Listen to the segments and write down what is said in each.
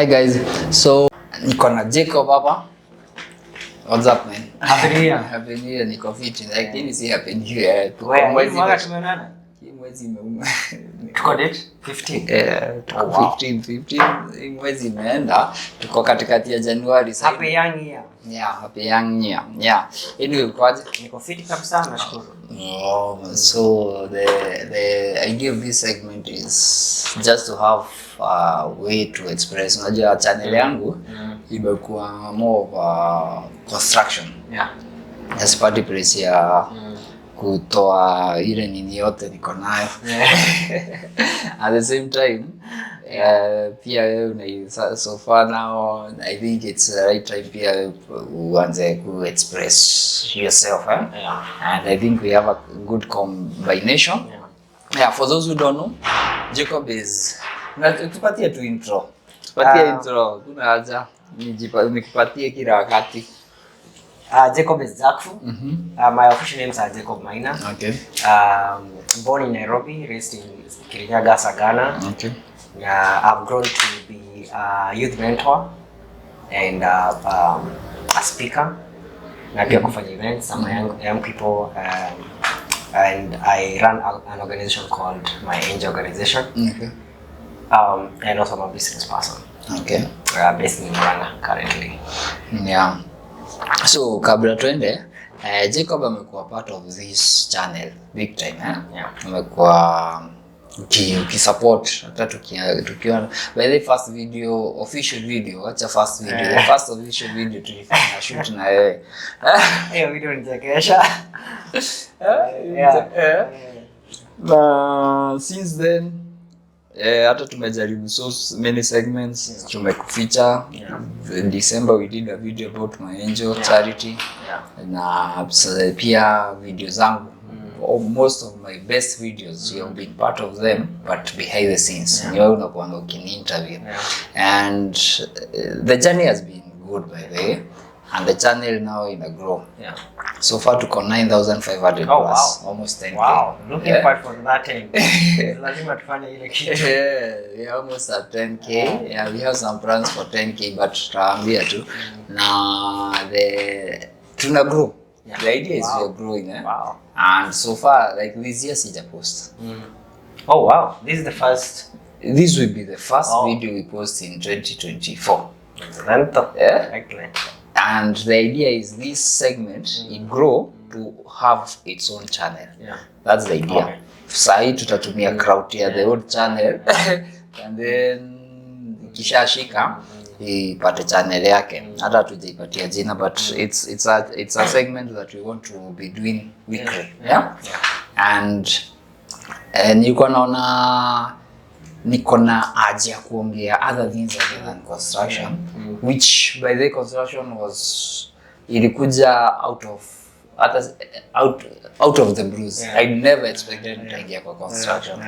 Hi guys, so niko na Jacob hapa. What's up man? Happy New Year. Happy New Year, niko fit. Lakini si happy New Year. Tuko tumeonana. Hii mwezi imeuma. Tuko date 15. Tuko 15 mwezi imeenda. Tuko katikati ya Januari sasa. Happy Young Year. Yeah, happy young year. Yeah. Anyway, kwaje? Niko fit kabisa nashukuru. So the idea of this segment is just to have a way to express. Unajua channel yangu imekuwa more of a construction. Yeah. As party place ya kutoa ile nini yote niko nayo. At the same time, pia wewe so far now I think it's the right time pia uanze ku express yourself, Yeah. And I think we have a good combination. Yeah, for those who don't know, Jacob is tupatie tu intro. Tupatie intro. Kuna haja nikipatie kila wakati. Jacob is Jakfu. My official names are Jacob Maina. Okay. Born in Nairobi, raised in Kirinyaga, Ghana. Okay. I've grown to be a youth mentor and a speaker. Na pia kufanya events some young people, and I run an organization called My Angel Organization. Okay. And also I'm a business person. Okay. Based in Ghana currently. Yeah. So kabla tuende, Jacob amekuwa part of this channel big time, Yeah. Amekuwa ukisupport hata tukiwa by the first video, official video, acha first video, first official video tulifanya shoot na wewe. Hiyo video nichekesha. Since then hata tumejaribu so many segments, tumekuficha. In December we did a video about My Angel charity. Na pia video zangu, most of my best videos, you have been part of them, but behind the scenes ni wewe unakuwa ukini interview. And the journey has been good by the way, and the channel now in a grow. So far tuko 9,500 plus, almost 10k. Wow, looking forward for that time. Lazima tufanye ile kitu. We are almost at 10k. Yeah, we have some plans for 10k, but tutaambia tu. Na tuna grow. The idea is we are growing, Wow. And so far, like this year sija post. Oh wow, this is the first. This will be the first video we post in 2024. Excellent. And the idea is this segment it grow to have its own channel. That's the idea. Okay. Sahi tutatumia crowd ya the old channel and then ikishashika ipate channel yake. Hata tujaipatia jina, but it's a segment that we want to be doing weekly. And niko na haja kuongea other things other than construction, which by the construction was ilikuja out of the blues. I never expected to get kwa construction.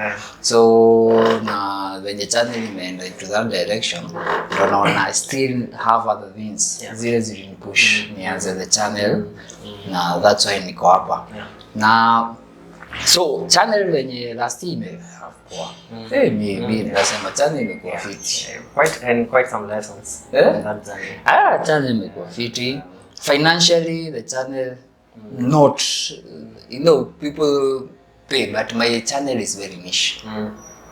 So na venye channel imeenda into that direction, ndio naona I still have other things zile zilinipush nianze the channel, na that's why niko hapa. Na so channel venye last year imekuwa mimi nasema channel imekuwa fit, quite some lessons in that journey. Channel imekuwa fit financially. The channel not, people pay, but my channel is very niche.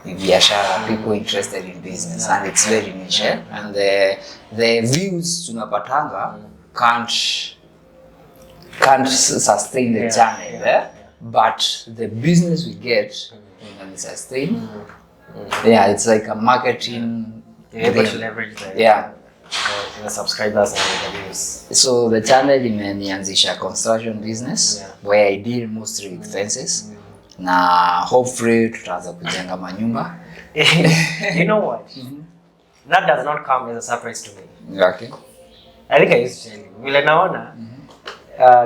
Biashara, people interested in business, and it's very niche, and the views tunapatanga can't sustain the channel, but the business we get can sustain. It's like a marketing. Able to leverage the subscribers and the views. So the channel imenianzisha construction business where I deal mostly with fences. Na hopefully tutaanza kujenga manyumba. You know what? That does not come as a surprise to me. Okay. I think I used to tell you. Vile naona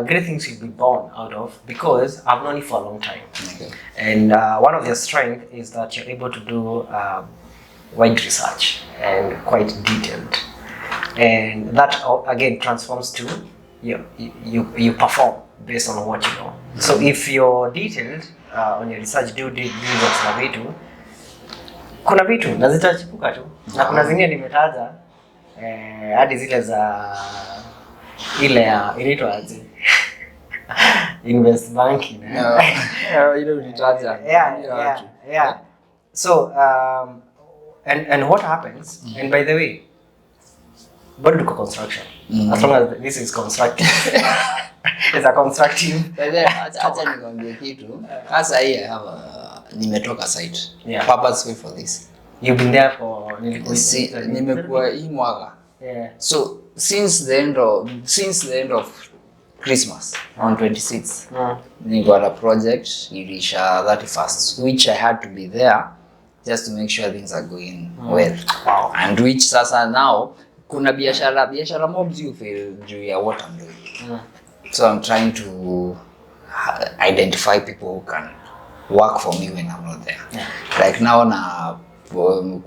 great things will be born out of, because I've known you for a long time. Okay. And one of your strengths is that you're able to do wide research and quite detailed. And that again transforms to you perform based on what you know. So if you're detailed on your research, due diligence na vitu, kuna vitu nazitachipuka tu na kuna zingine nimetaja hadi zile za ile inaitwa aje invest banking ile ulitaja. Yeah. So and what happens, and by the way, bado tuko construction, as long as this is constructive. It's a constructive. Acha nikwambie kitu. Sasa hii nimetoka site. Purposely for this. You've been there for nimekuwa hii mwaka. So since the end of Christmas on 26th, we got a project ilisha 31st, which I had to be there just to make sure things are going well. Wow. And which sasa now kuna biashara mobs you feel juu ya what I'm doing. So I'm trying to identify people who can work for me when I'm not there. Like now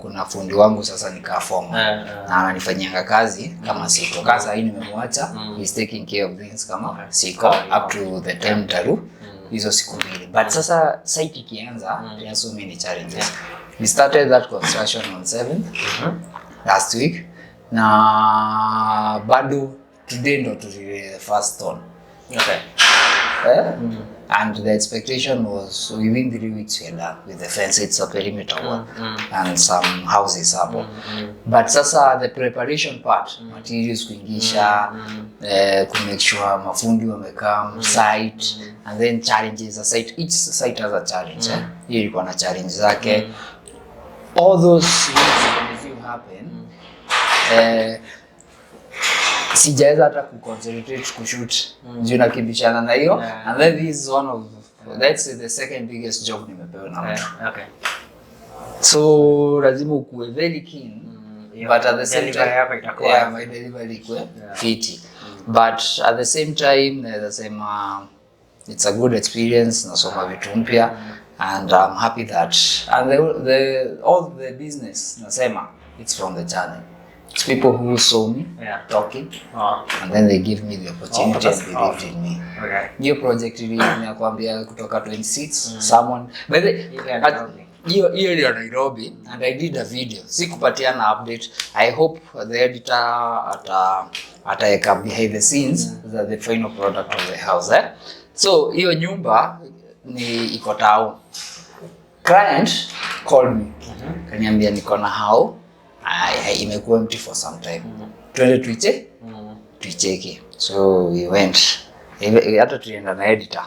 kuna fundi wangu sasa nikaform na ananifanyanga kazi kama siko. Kaza hii nimemwacha, he's taking care of things kama siko up to the time taru hizo siku mbili. But sasa site ikianza, there are so many challenges. We started that construction on 7th last week. Na bado today ndo the first stone. And the expectation was within 3 weeks we are done with the fence. It's a perimeter one and some houses hapo. But sasa the preparation part, materials kuingisha, to make sure mafundi wamekaa site, and then challenges a site. Each site has a challenge. Hiyo iko na challenge zake. All those things will happen. Sijaweza hata kuconcentrate kushoot juu nakibishana na hiyo, and then this is that's the second biggest job nimepewa na mtu. So lazima ukuwe very keen, but at the same time my delivery ikuwe fiti, but at the same time naweza sema it's a good experience, nasoma vitu mpya, and I'm happy that and all the business nasema it's from the channel. It's people who saw me talking, and then they give me the opportunity and believed in me. Hiyo project ili nakwambia kutoka 26 someone by the hiyo ndio Nairobi, and I did a video. Sikupatiana update. I hope the editor ataweka behind the scenes the final product of the house. So hiyo nyumba ni iko town. Client called me. Kaniambia niko na how imekuwa empty for some time. Twende tuicheke. So we went. Hata tulienda na editor.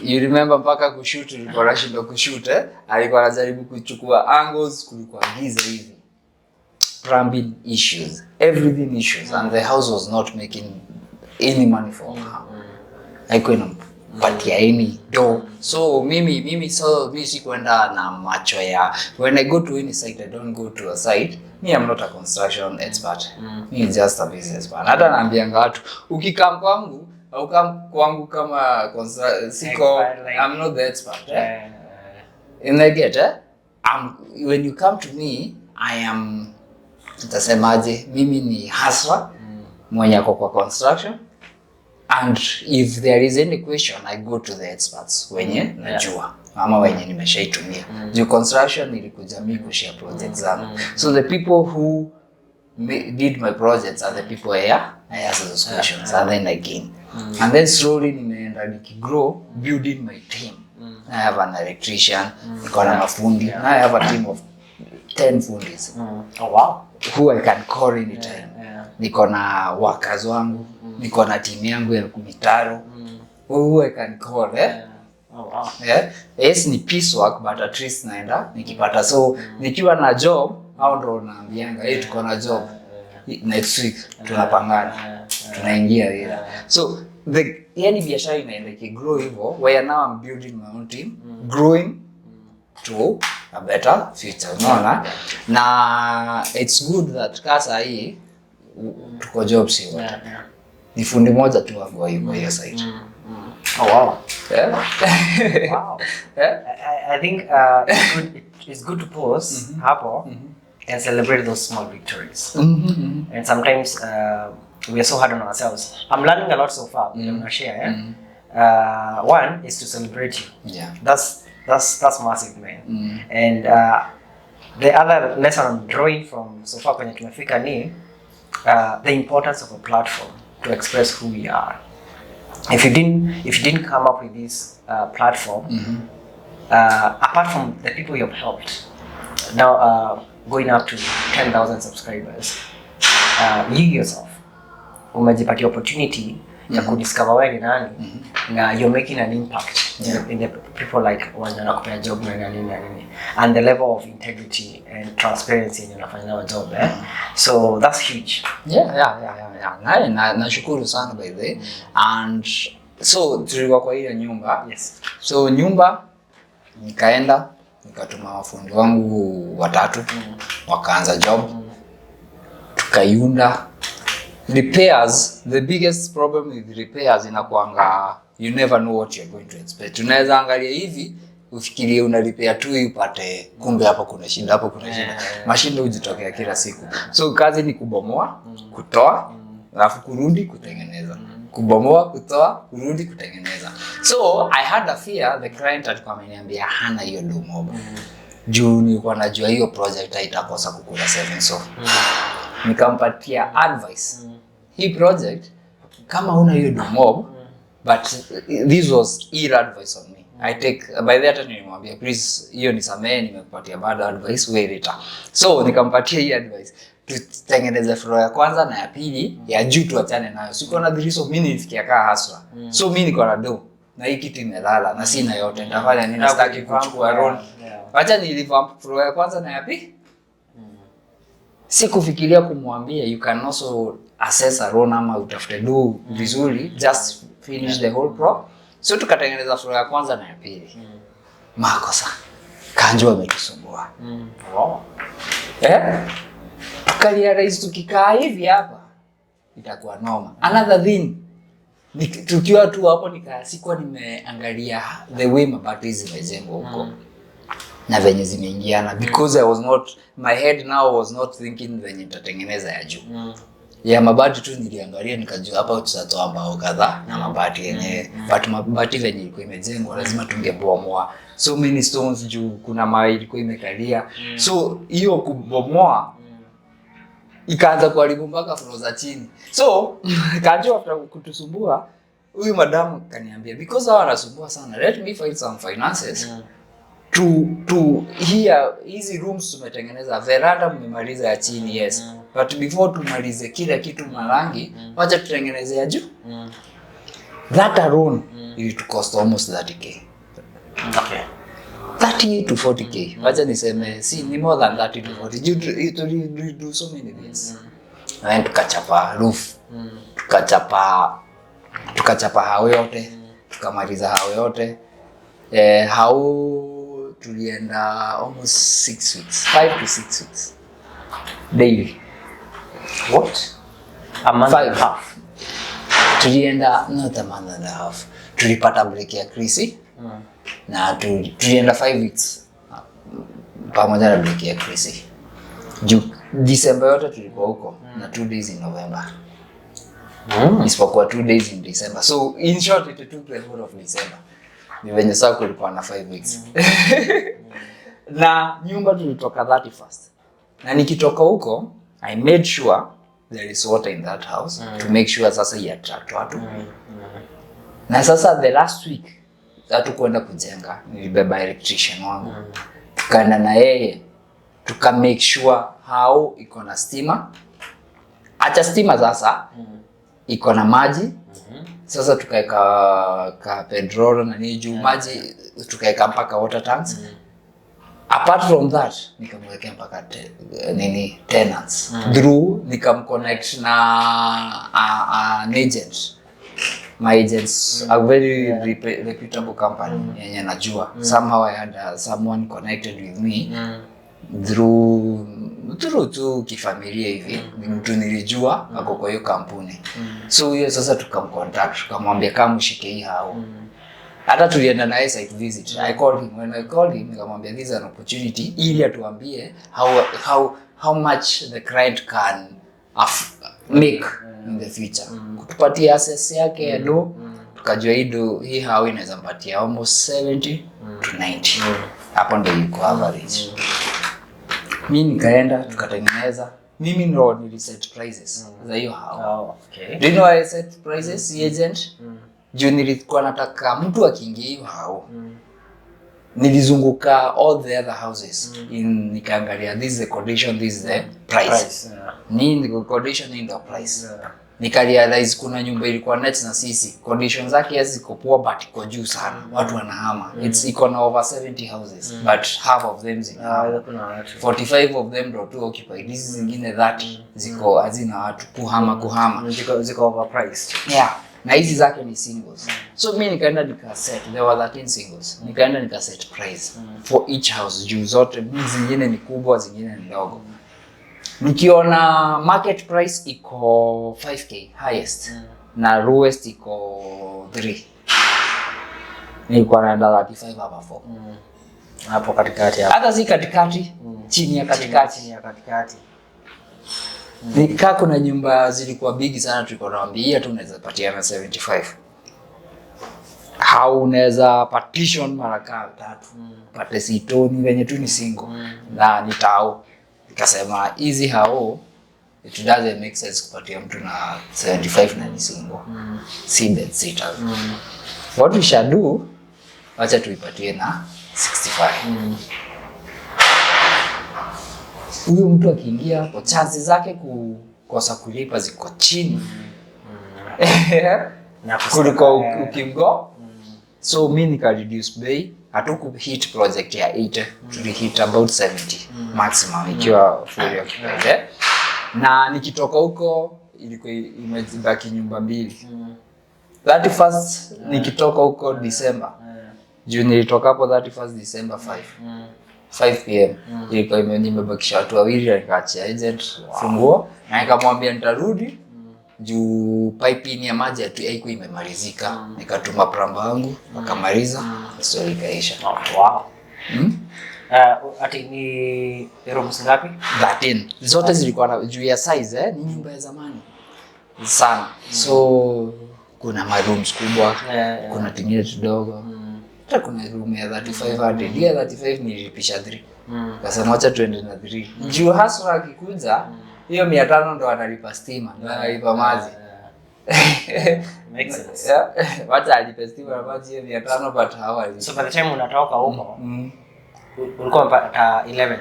You remember mpaka kushoot tulikuwa nashinda kushoot alikuwa anajaribu kuchukua angles, kulikuwa giza hivi. Plumbing issues, everything issues, and the house was not making any money for her. Haikuwa inampatia any dough. So mimi sikuenda na macho ya when I go to any site, I don't go to a site. Me, I'm not a construction expert. Me, just a business man. Hata naambianga watu ukikam kwangu au kwangu kama siko I'm not the expert. And I get when you come to me, I am nitasemaje, mimi ni hustler mwenye ako kwa construction, and if there is any question I go to the experts wenye najua ama wenye nimeshaitumia. Juu construction ilikuja mimi kushare projects zangu. So the people who did my projects are the people I ask those questions, and then I gain. And then slowly nimeenda nikigrow, building my team. I have an electrician, niko na mafundi. I have a team of 10 fundis. Oh wow. Who I can call anytime. Niko na workers wangu, niko na team yangu ya mitaro. Who I can call Oh wow. Yes, ni piecework, but at least naenda nikipata. So nikiwa na job au ndo naambianga tuko na job next week tunapangana tunaingia ile. So yani biashara inaenda kigrow hivyo, where now I'm building my own team, growing to a better future. Unaona? Na it's good that kasa hii tuko job si wote. Ni fundi moja tu wangu hiyo site. Oh wow. Wow. I think it's good to pause hapo and celebrate those small victories. And sometimes we are so hard on ourselves. I'm learning a lot so far. I'm gonna share. One is to celebrate you. Yeah. That's massive, man. And the other lesson I'm drawing from so far kwenye tumefika ni the importance of a platform to express who we are. If you didn't come up with this platform, apart from the people you have helped, now going up to 10,000 subscribers, you yourself umejipatia opportunity ya kudiscover wewe ni nani, na you're making an impact in the people like wanakupea job na nini, and the level of integrity and transparency in unafanya job, so that's huge. Nashukuru sana by the way. And so tulikuwa kwa hiyo nyumba. Yes. So nyumba nikaenda nikatuma wafundi wangu 3 wakaanza job. Tukaiunda repairs. The biggest problem with repairs inakuanga you never know what you're going to expect. Unaweza angalia hivi ufikirie una repair tu upate kumbe hapo kuna shida, hapo kuna shida. Mashine hujitokea kila siku. So kazi ni kubomoa, kutoa, alafu kurudi kutengeneza. Kubomoa, kutoa, kurudi kutengeneza. So I had a fear the client alikuwa ameniambia hana hiyo do mob. Juu nilikuwa najua hiyo project haitakosa kukula 7 so. Nikampatia advice. Hii project kama una hiyo do mob, but this was ill advice on me. I take by that time nilimwambia please hiyo nisamee, nimekupatia bad advice, wewe later. So nikampatia hii advice tutengeneze floor ya kwanza na ya pili, ya juu tuachane nayo. Siko na dhiriso mimi nifikia kaa haswa. So mimi niko na do na hii kitu imelala na sina yote, nitafanya nini? Sitaki kuchukua loan. Acha nilivamp floor ya kwanza na ya pili. Sikufikiria kumwambia you can also assess a loan ama utafute do vizuri, just finish the whole pro. So tukatengeneza floor ya kwanza na ya pili. Makosa kanjua ametusumbua. Wow. Tukarealize tukikaa hivi hapa itakuwa noma. Another thing, tukiwa tu hapo sikuwa nimeangalia the way mabati zimejengwa huko na venye zimeingiana, because I was not, my head now was not thinking venye nitatengeneza ya juu. Ya mabati tu niliangalia nikajua hapa tutatoa mbao kadhaa na mabati yenyewe, but mabati venye ilikuwa imejengwa lazima tungebomoa so many stones juu kuna mawe ilikuwa imekalia. So hiyo kubomoa ikaanza kuharibu mpaka floor za chini. So kanjua after kutusumbua huyu madam kaniambia because hawa wanasumbua sana, let me find some finances to here hizi rooms tumetengeneza, veranda mmemaliza ya chini, yes, but before tumalize kila kitu marangi wacha tutengeneze ya juu. That alone it cost almost 30k. Okay. 30 to 40k. Wacha niseme ni more than 30 to 40. You do so many things. And tukachapa roof. Tukachapa hao yote. Tukamaliza hao yote. Hao tulienda almost 6 weeks. 5 to 6 weeks. Daily. What? A month and a half. Tulienda not a month and a half. Tulipata break ya Krisi. Na tulienda 5 weeks pamoja na break ya Krisi. December yote tulikuwa huko na 2 days in November. Isipokuwa 2 days in December. So in short it took the whole of December. Ni venye sasa kulikuwa na 5 weeks. Na nyumba tulitoka 31st. Na nikitoka huko I made sure there is water in that house to make sure sasa ya attract watu. Na sasa the last week hatukwenda kujenga, nilibeba electrician wangu. Tukaenda na yeye, tuka make sure how iko na stima. Acha stima sasa, iko na maji. Sasa tukaeka petrol na nini juu maji, tukaeka mpaka water tanks. Apart from that, nikamwekea mpaka tenants. Through nikamconnect na an agent. My agents are very reputable company yenye najua. Somehow I had someone connected with me through tu kifamilia hivi. Mtu nilijua ako kwa hiyo kampuni. So hiyo sasa tukamcontact, tukamwambia kama mshike hii hao. Hata tulienda naye site visit. I called him. When I called him nikamwambia this is an opportunity ili atuambie how much the client can make in the future. Kutupatia access yake ya do, tukajua hii hao inaweza mpatia almost 70 to 90. Hapo ndio iko average. Mimi nikaenda tukatengeneza mimi ndo niliset prices za hiyo hao. Okay. Do you know I set prices agent? Juu nilikuwa nataka mtu akiingia hiyo hao. Nilizunguka all the other houses nikaangalia this is the condition, this is the price. Ni condition ndio price. Nikarealize kuna nyumba ilikuwa net na sisi conditions zake ziko poor but iko juu sana. Watu wanahama. It's iko na over 70 houses but half of them zina 45 of them do to occupy. This zingine 30 ziko hazina watu kuhama. Ziko overpriced. Yeah. Na hizi zake ni singles. So mimi nikaenda nikaset, there were 13 singles. Nikaenda nikaset price for each house. Juu zote zingine ni kubwa, zingine ni ndogo. Nikiona market price iko 5k highest na lowest iko 3. Nilikuwa naenda 35 hapa 4. Hapo katikati hapo. Hata si katikati, chini ya katikati. Nika kuna nyumba zilikuwa bigi sana tulikuwa naambia tu unaweza patiana 75. How unaweza partition mara 3. Pate sitoni venye tu ni single. Na nitao. Nikasema easy hao it doesn't make sense kupatia mtu na 75 na ni single. Si bed sitter. What we shall do, acha tuipatie na 65. Huyo mtu akiingia hapo chances zake kukosa kulipa ziko chini. Na kuliko ukimgo. So mimi nika reduce bei, hatuku hit project ya 80, tuli hit about 70 maximum ikiwa fully occupied. Na nikitoka huko ilikuwa imebaki nyumba 2. 31st nikitoka huko December. June nilitoka hapo 31st December 5 p.m. Ilikuwa nimebakisha watu 2 nikaachia agent funguo na nikamwambia nitarudi juu pipe ya maji haikuwa imemalizika. Nikatuma plumber wangu akamaliza story ikaisha. Wow. Ati ni rooms ngapi? 13. Zote zilikuwa na juu ya size ni nyumba ya zamani sana. So kuna rooms kubwa, kuna tingine kidogo. Hata kuna room ya 3500. Ya 35 nilipisha 3. Kasema acha tuende na 3. Juu hasra akikuja hiyo 500 ndo analipa stima, ndo analipa maji. Makes sense. Wacha alipe stima na maji hiyo 500 but hawali. So by the time unatoka huko ulikuwa umepata 11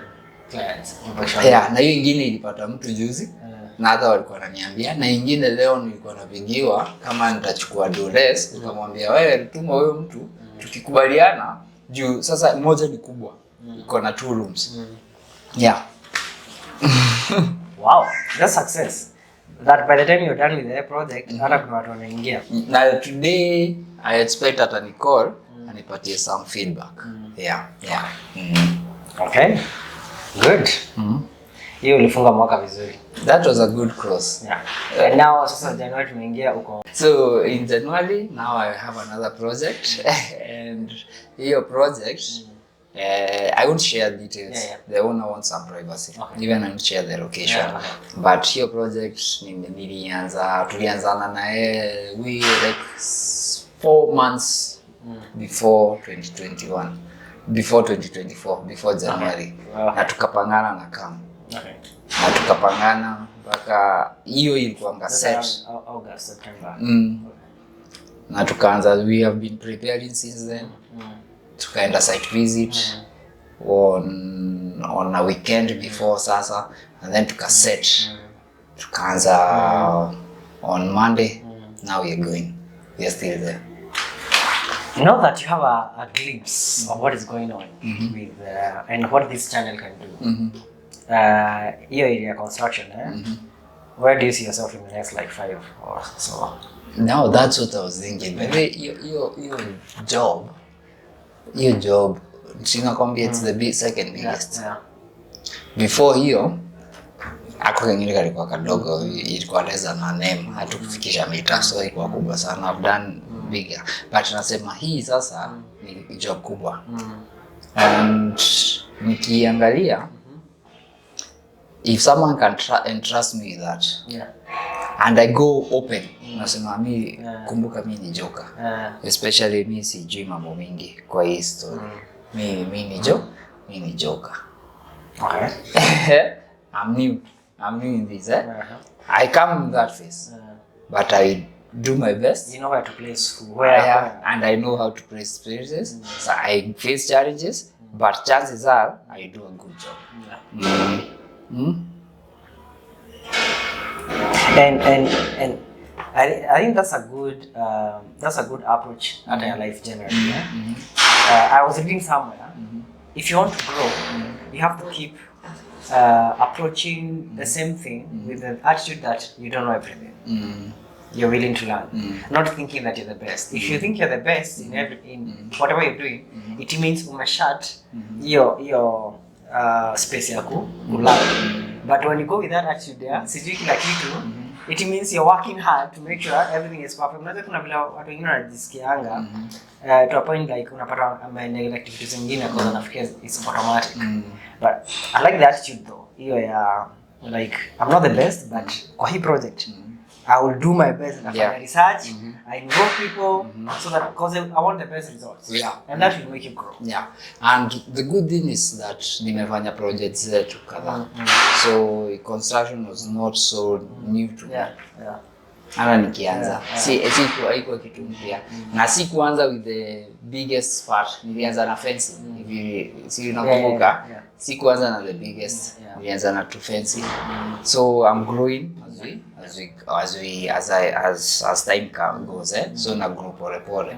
clients. Yeah, na hiyo nyingine ilipata mtu juzi. Na hata walikuwa wananiambia na nyingine leo nilikuwa napigiwa kama nitachukua dores, nikamwambia wewe tuma huyo mtu tukikubaliana juu sasa moja ni kubwa. Iko na 2 rooms. Yeah. Wow, that's success. That by the time you're done with the project, hata kuna watu wanaingia. Na today I expect that ani call anipatie some feedback. Yeah. Okay. Good. Hiyo ulifunga mwaka vizuri. That was a good cross. Yeah. And now sasa January tumeingia uko. So in January now I have another project and hiyo project I won't share details. The owner wants some privacy. Even I won't share the location. But hiyo project tulianzana na we like 4 months before 2021. Before 2024, before January. Na tukapangana na kam. Na tukapangana mpaka hiyo ilikuwa set August, September. Na tukaanza, we have been preparing since then. Tukaenda site visit on a weekend before sasa, and then tukaset. Tukaanza on Monday. Now we are going. We are still there. Now that you have a glimpse of what is going on with and what this channel can do, your area construction, where do you see yourself in the next like 5 or so? Now that's what I was thinking. Maybe your job, sinakwambia it's the second biggest. Yeah. Before hiyo ako kengine kalikuwa kadogo, ilikuwa less than a name, hatukufikisha mita, so ilikuwa kubwa sana. I've done bigger, but nasema hii sasa ni job kubwa. And nikiangalia, if someone can entrust me with that, and I go open, nasema mi kumbuka mi ni joker, especially mi sijui mambo mingi kwa hii story. Mi ni joker. Okay. I'm new. I'm doing this. I come in that phase, but I do my best. You know where to place who, and I know how to place spaces. So I face challenges, but chances are I do a good job. And I think that's a good approach at your life generally. I was reading somewhere, if you want to grow, you have to keep approaching the same thing with the attitude that you don't know everything. You're willing to learn, not thinking that you're the best. If you think you're the best in whatever you're doing, it means umeshut your space ya learn. But when you go with that attitude there, sijui kila kitu, it means you're working hard to make sure everything is perfect. Unaweza kuna vile watu wengine wanajisikianga to a point like unapata negative activities zingine kwa nafikiri it's automatic. But I like the attitude though. Hiyo ya like I'm not the best, but kwa hii project I will do my best and I research. I involve people so that because I want the best results. And that will make you grow. And the good thing is that nimefanya projects zetu kadhaa. So construction was not so new to me. Ana nikianza haikuwa kitu mpya. Na sikuanza with the biggest part. Nilianza na fencing. Si unakumbuka? Sikuanza na the biggest. Nilianza na to fencing. So I'm growing as time goes, so na grow pole.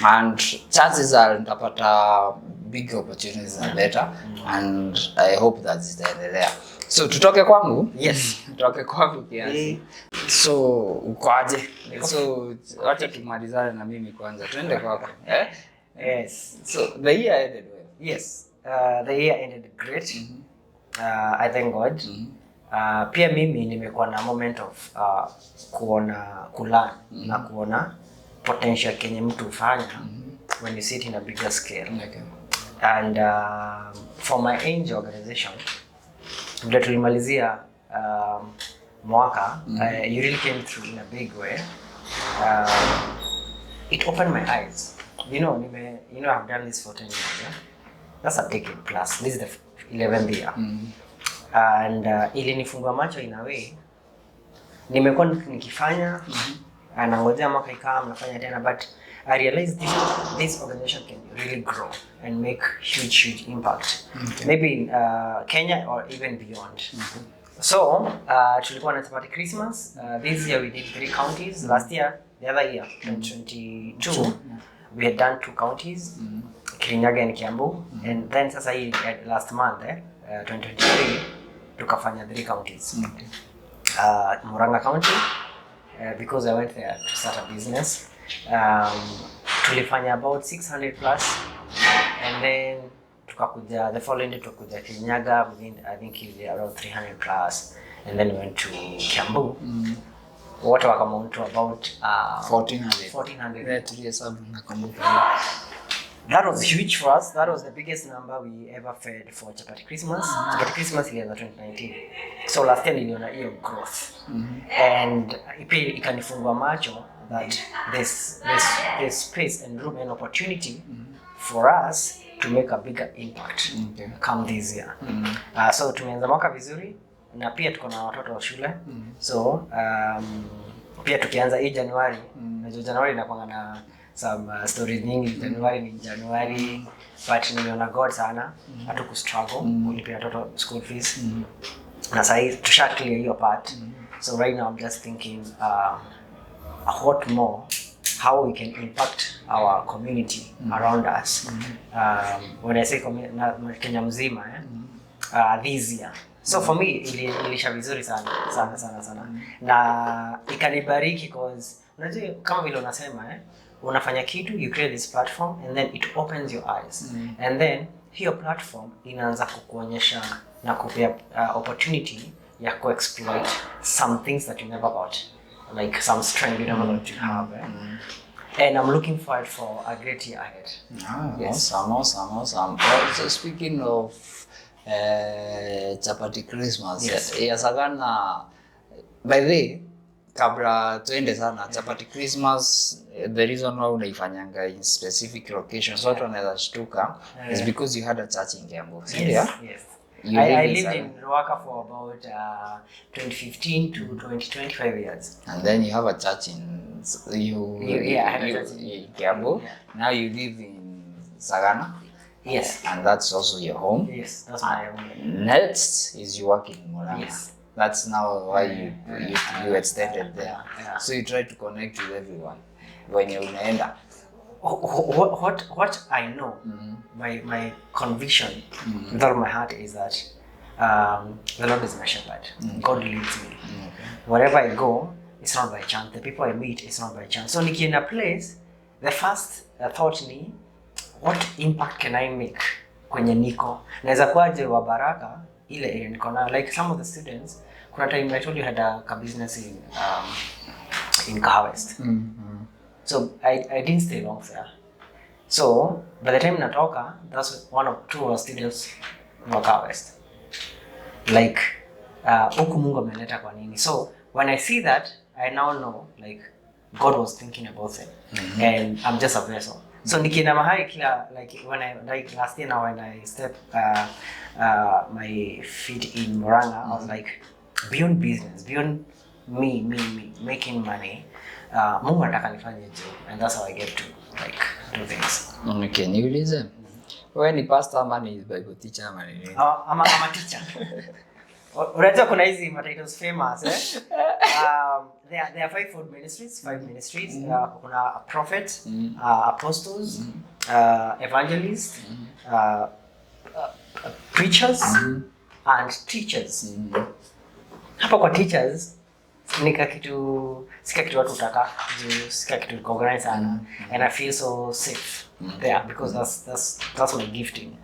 And chances are nitapata big opportunities are better, and I hope that zitaendelea. So tutoke kwangu? Yes. Tutoke kwangu kiasi. So ukoaje? So wacha tumalizane na mimi kwanza. Tuende kwako. Yes. So the year ended well. Yes. The year ended great. I thank God. Pia mimi nimekuwa na moment of kulearn na kuona potential kenye mtu ufanya when you sit in a bigger scale. And for my angel organization, vile tulimalizia mwaka, you really came through in a big way. It opened my eyes. I've done this for 10 years. That's a decade plus. This is the 11th year. And ilinifungua macho in a way. Nimekuwa nikifanya nangojea mwaka ikaa mnafanya tena, but I realized this organization can really grow and make huge impact. Maybe in Kenya or even beyond. So tulikuwa na party Christmas. This year we did 3 counties. Last year, the other year, 2022, we had done 2 counties, Kirinyaga and Kiambu. And then sasa hii last month, 2023, tukafanya 3 counties. Murang'a County, because I went there to start a business. Tulifanya about 600 plus, and then tukakuja the following day tukakuja Kirinyaga, I think around 300 plus, and then we went to Kiambu. What wakamount to about 1400. That was huge for us. That was the biggest number we ever fed for Chapati Christmas. Chapati Christmas in 2019. So last year niliona hiyo growth. And ikanifungua macho that there's space and room and opportunity for us to make a bigger impact come this year. So tumeanza mwaka vizuri na pia tuko na watoto wa shule. So pia tukianza hii Januari, najua Januari inakuwa na some stories nyingi. January, but nimeona God sana hatuku struggle kulipia watoto school fees. Na sasa tusha clear hiyo part. So right now I'm just thinking what more, how we can impact our community around us. When I say Kenya mzima, this year. So for me ilisha vizuri sana. Na ikanibariki because unajua kama vile unasema unafanya kitu, you create this platform and then it opens your eyes. And then hiyo platform inaanza kukuonyesha na kupea opportunity ya exploit some things that you never got, like some strength you never got to have. And I'm looking forward for a great year ahead. Yes. Awesome. So speaking of Chapati Christmas, yasagana by the way, kabla tuende sana Chapati Christmas, the reason why unaifanyanga in specific locations watu wanaweza shtuka is because you had a church in Kiambu. Yes. I lived in Ruaka for about 2015 to 25 years. And then you have a church in Kiambu. Now you live in Sagana. Yes. And that's also your home. Yes, that's my home. Next is you work in Murang'a. Yes. That's now why you extended there. Yeah. So you try to connect with everyone when you're unaenda. What I know, my conviction with all my heart is that the Lord is my shepherd. God leads me. Wherever I go, it's not by chance. The people I meet, it's not by chance. So niki in a place, the first thought ni, what impact can I make kwenye niko? Naweza kuaje wa baraka ile area niko na. Like some of the students, kuna time I told you had a business in Kahawest. So I didn't stay long there. So by the time natoka, that's one of two of our students wa Kahawest. Like huku Mungu ameleta kwa nini. So when I see that, I now know like God was thinking about it, and I'm just a vessel. So nikienda mahali kila, like when I, like last year now when I stepped my feet in Murang'a, I was like, beyond business, beyond me making money, Mungu anataka nifanye je, and that's how I get to like do things. Okay, niulize. Wewe ni pastor ama ni Bible teacher ama ni nini? I'm a teacher. Unajua kuna hizi titles famous there are five ministries. Kuna prophets, apostles, evangelists, preachers, and teachers. Hapa kwa teachers sika kitu watu utaka, sika kitu organize sana, and I feel so safe there because that's my gifting.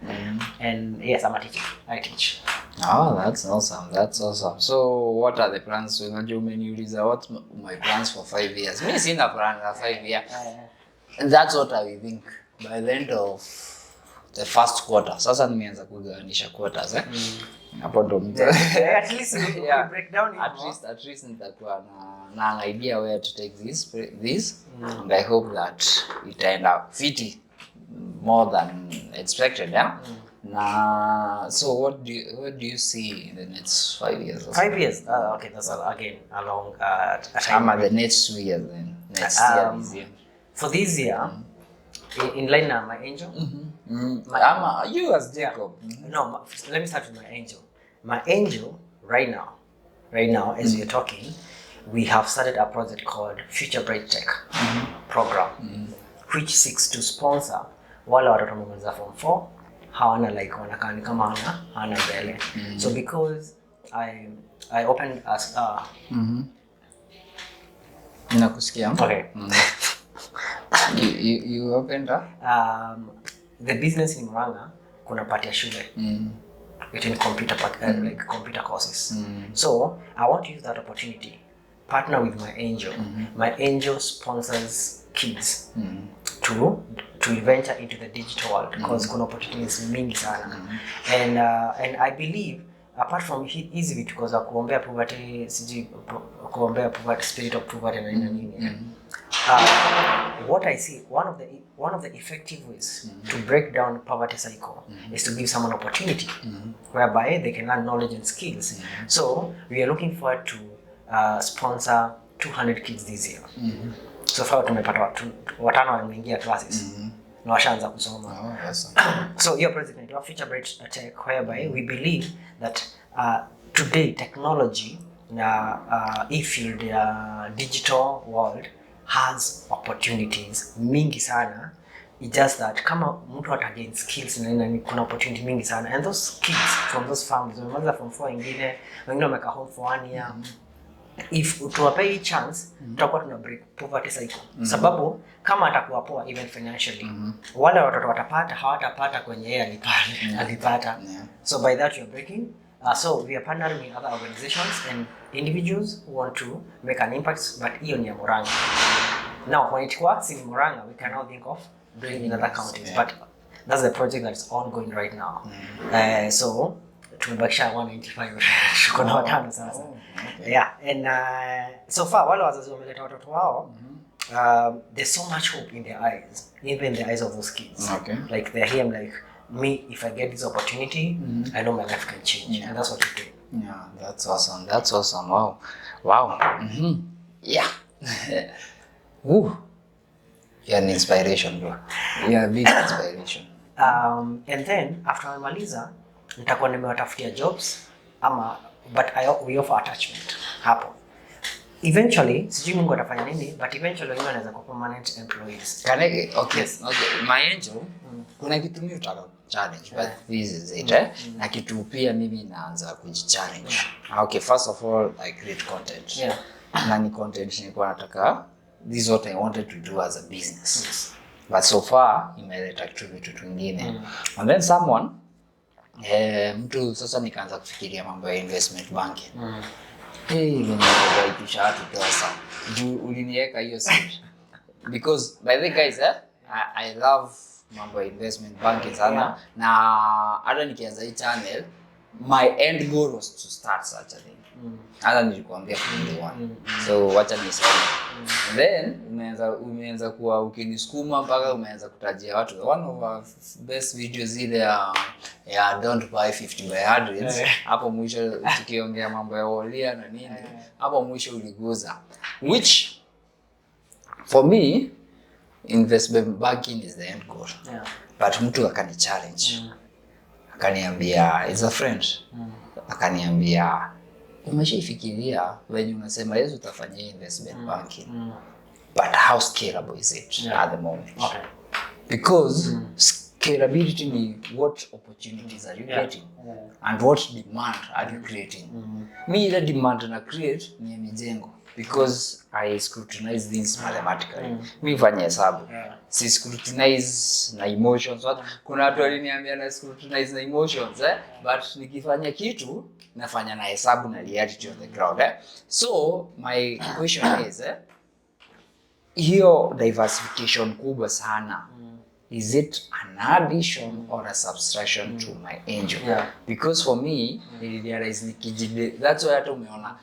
And yes, I'm a teacher. I teach. Oh, that's awesome. So what are the plans? Unajua umeniuliza what my plans for 5 years. Mimi sina plan for 5 years. That's what I think by the end of the first quarter. Sasa nimeanza kugawanisha quarters hapo ndo at least you break down at least nitakuwa na idea where to take this and I hope that it end up fitty more than expected. So what do you see in the next 5 years? 5 years? Okay, that's again a long time. The next 2 years then. Next year, this year. For this year, in line now, my angel. You as Jacob. No, let me start with my angel. My angel, right now, as we are talking, we have started a project called Future Bright Tech program, which seeks to sponsor wale watoto wamemaliza form 4 hawana like wanakaa ni kama hana mbele. So because I opened as Nakusikia. Okay. You opened the business in Murang'a kuna part ya shule. Between computer courses. So I want to use that opportunity, partner with my angel. My angel sponsors kids to venture into the digital world because kuna opportunities mingi sana. And I believe apart from easy because of kuombea poverty, kuombea poverty, spirit of poverty na nini. What I see, one of the effective ways to break down poverty cycle is to give someone opportunity whereby they can learn knowledge and skills. So we are looking forward to sponsor 200 kids this year. So far tumepata watano wameingia classes na washaanza kusoma. So your project is Future Bright Tech, whereby we believe that today technology na e-field digital world has opportunities mingi sana. It's just that kama mtu atagain skills na kuna opportunity mingi sana, and those kids from those families wamemaliza form 4 wengine wameka home for 1 year. If tuwape chance tutakuwa tuna break poverty cycle. Sababu kama atakuwa poa even financially, wale watoto watapata hawatapata kwenye yeye alipata. So by that you are breaking. So we are partnering with other organizations and individuals who want to make an impact, but hiyo ni ya Murang'a. Now when it works in Murang'a, we can now think of doing in other counties, but that's the project that is ongoing right now. So tumebakisha 195 kuna watano sasa. And so far wale wazazi wameleta watoto wao, there's so much hope in their eyes, even in the eyes of those kids. Like they're here like me, if I get this opportunity, I know my life can change. And that's what we do. Yeah, that's awesome. That's awesome. Wow. Wow. Yeah. Ooh. You're an inspiration, bro. You're a big inspiration. And then after nimaliza nitakuwa nimewatafutia jobs but we offer attachment hapo. Eventually, sijui Mungu atafanya nini, but eventually wengine wanaweza kuwa permanent employees. Okay. My angel, kuna kitu mimi utaka challenge, but this is it. Na kitu pia mimi naanza kujichallenge. Okay, first of all, I create content. Na ni content nilikuwa nataka, this is what I wanted to do as a business. But so far, imeleta vitu vingine. And then someone, mtu sasa nikaanza kufikiria mambo ya investment banking. Unaitisha watu pesa. Uliniweka hiyo seed. Because by the guys, I love mambo ya investment banking sana. Na hata nikianza hii channel, my end goal was to start such a thing. Hata nilikuambia from day one. So wacha niseme. Then umeanza kuwa ukinisukuma mpaka umeanza kutajia watu. One of our best videos ile ya don't buy 50 by 100. Hapo mwisho tukiongea mambo ya wolia na nini. Hapo mwisho uliguza. Which for me investment banking is the end goal. But mtu akani challenge. Akaniambia is a friend. Akaniambia umeshaifikiria when unasema Yesu utafanya investment banking. But how scalable is it at the moment? Because scalability ni what opportunities are you getting and what demand are you creating. Me the demand na create ni mijengo because I scrutinize things mathematically. Me fanya hesabu. Si scrutinize na emotions. Kuna watu waliniambia na scrutinize na emotions but nikifanya kitu nafanya na hesabu na reality on the ground. So my question is hiyo diversification kubwa sana. Is it an addition or a subtraction to my angel? Because for me, I realize that's why hata umeona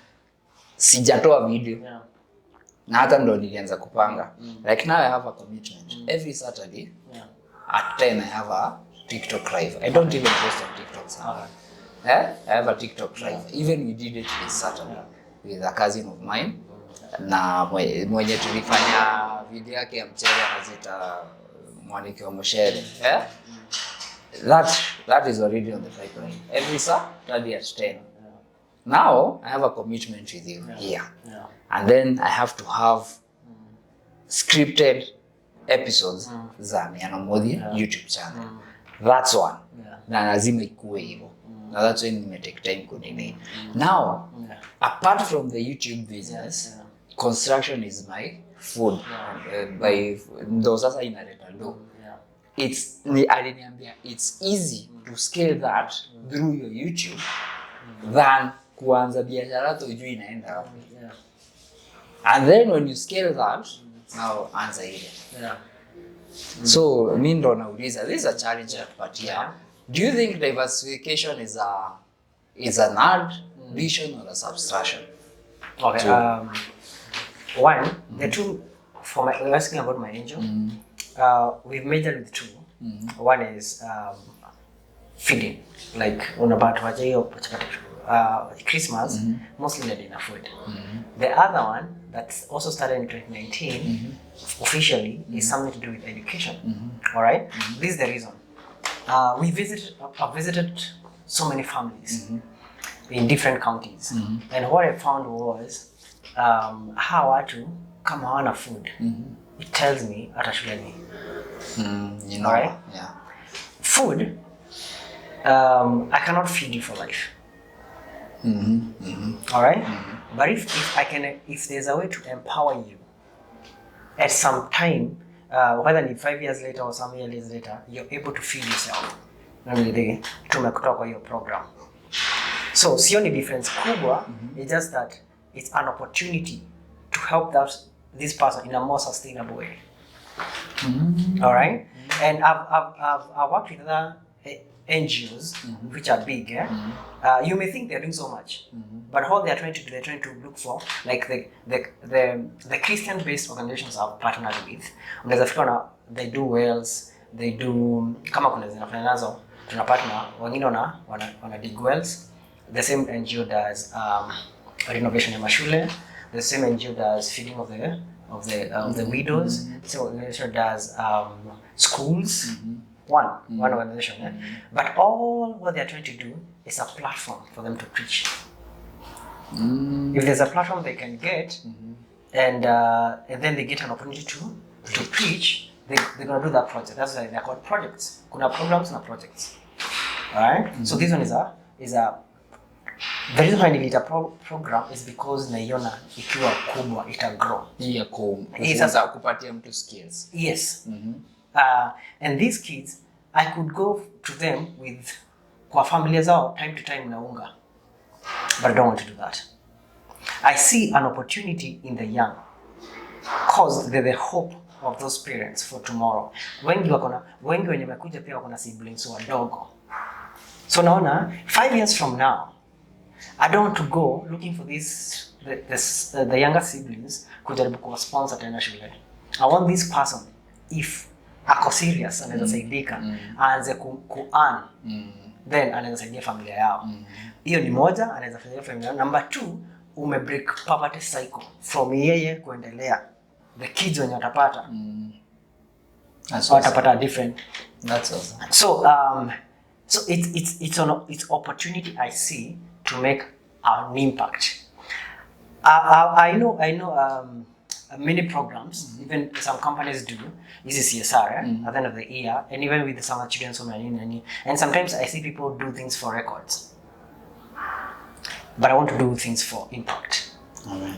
sijatoa video. Na hata ndo nilianza kupanga. Like now I have a commitment. Every Saturday at 10 I have a TikTok live. I don't even post on TikTok now. I have a TikTok live. Even we did it this Saturday with a cousin of mine. Na mwenye tulifanya video yake ya mchele anazita mwaniki wa mshere. That is already on the pipeline. Every Saturday at 10. Now I have a commitment with you here. And then I have to have scripted episodes za Miano Muthii YouTube channel. That's one. Na lazima ikuwe hivyo. Now that's when you may take time kunini. Now, apart from the YouTube business, construction is my food. Ndo sasa inaleta ndo. It's easy to scale that through your YouTube than kuanza biashara to ujui inaenda wapi. And then when you scale that, now anza ile. So mimi ndo nauliza, this is a challenge but do you think diversification is an addition or a subtraction? Okay. One, the two for my asking about my angel. We've majored with two. One is feeding, like unapata hiyo Christmas, mostly led in food. The other one that's also started in 2019 officially is something to do with education. All right, this is the reason. I've visited so many families in different counties, and what I found was how watu kama hawana food, it tells me hata shuleni. You know, right? Food, I cannot feed you for life. All right, but if there's a way to empower you at some time, whether in 5 years later or some years later, you're able to feed yourself. Tumekutoka kwa your program. So sioni difference kubwa. It's just that it's an opportunity to help this person in a more sustainable way. All right, and I've worked with other NGOs which are big. You may think they're doing so much, but all they're trying to do, they're trying to look for like the Christian-based organizations I've partnered with. They do wells, they do kama kuna zinafanya nazo tunapata wengine wana dig wells. The same NGO does renovation ya mashule. The same NGO does feeding of the widows. So organization does schools. One organization. But all what they are trying to do is a platform for them to preach. If there's a platform they can get, and then they get an opportunity to preach, they're gonna do that project. That's why they're called projects. Kuna programs and projects. Alright? So this one is a the reason why nilita program is because naiona ikiwa kubwa ita grow. Sasa kupatia mtu skills. Yes. And these kids, I could go to them with kwa familia zao time to time na unga. But I don't want to do that. I see an opportunity in the young because they're the hope of those parents for tomorrow. Wengi wenye wamekuja pia wako na siblings wadogo. So naona 5 years from now, I don't want to go looking for the younger siblings kujaribu kuwa sponsor tena shule. I want this person, if ako serious anaweza saidika, aanze ku-earn, then anaweza saidia familia yao. Hiyo ni moja, anaweza saidia familia yao. Number 2, break poverty cycle from yeye kuendelea. The kids wenye watapata watapata different. That's awesome. So it's opportunity I see to make an impact. I know many programs, even some companies do. This is CSR at the end of the year, and even with some children's home and sometimes I see people do things for records. But I want to do things for impact.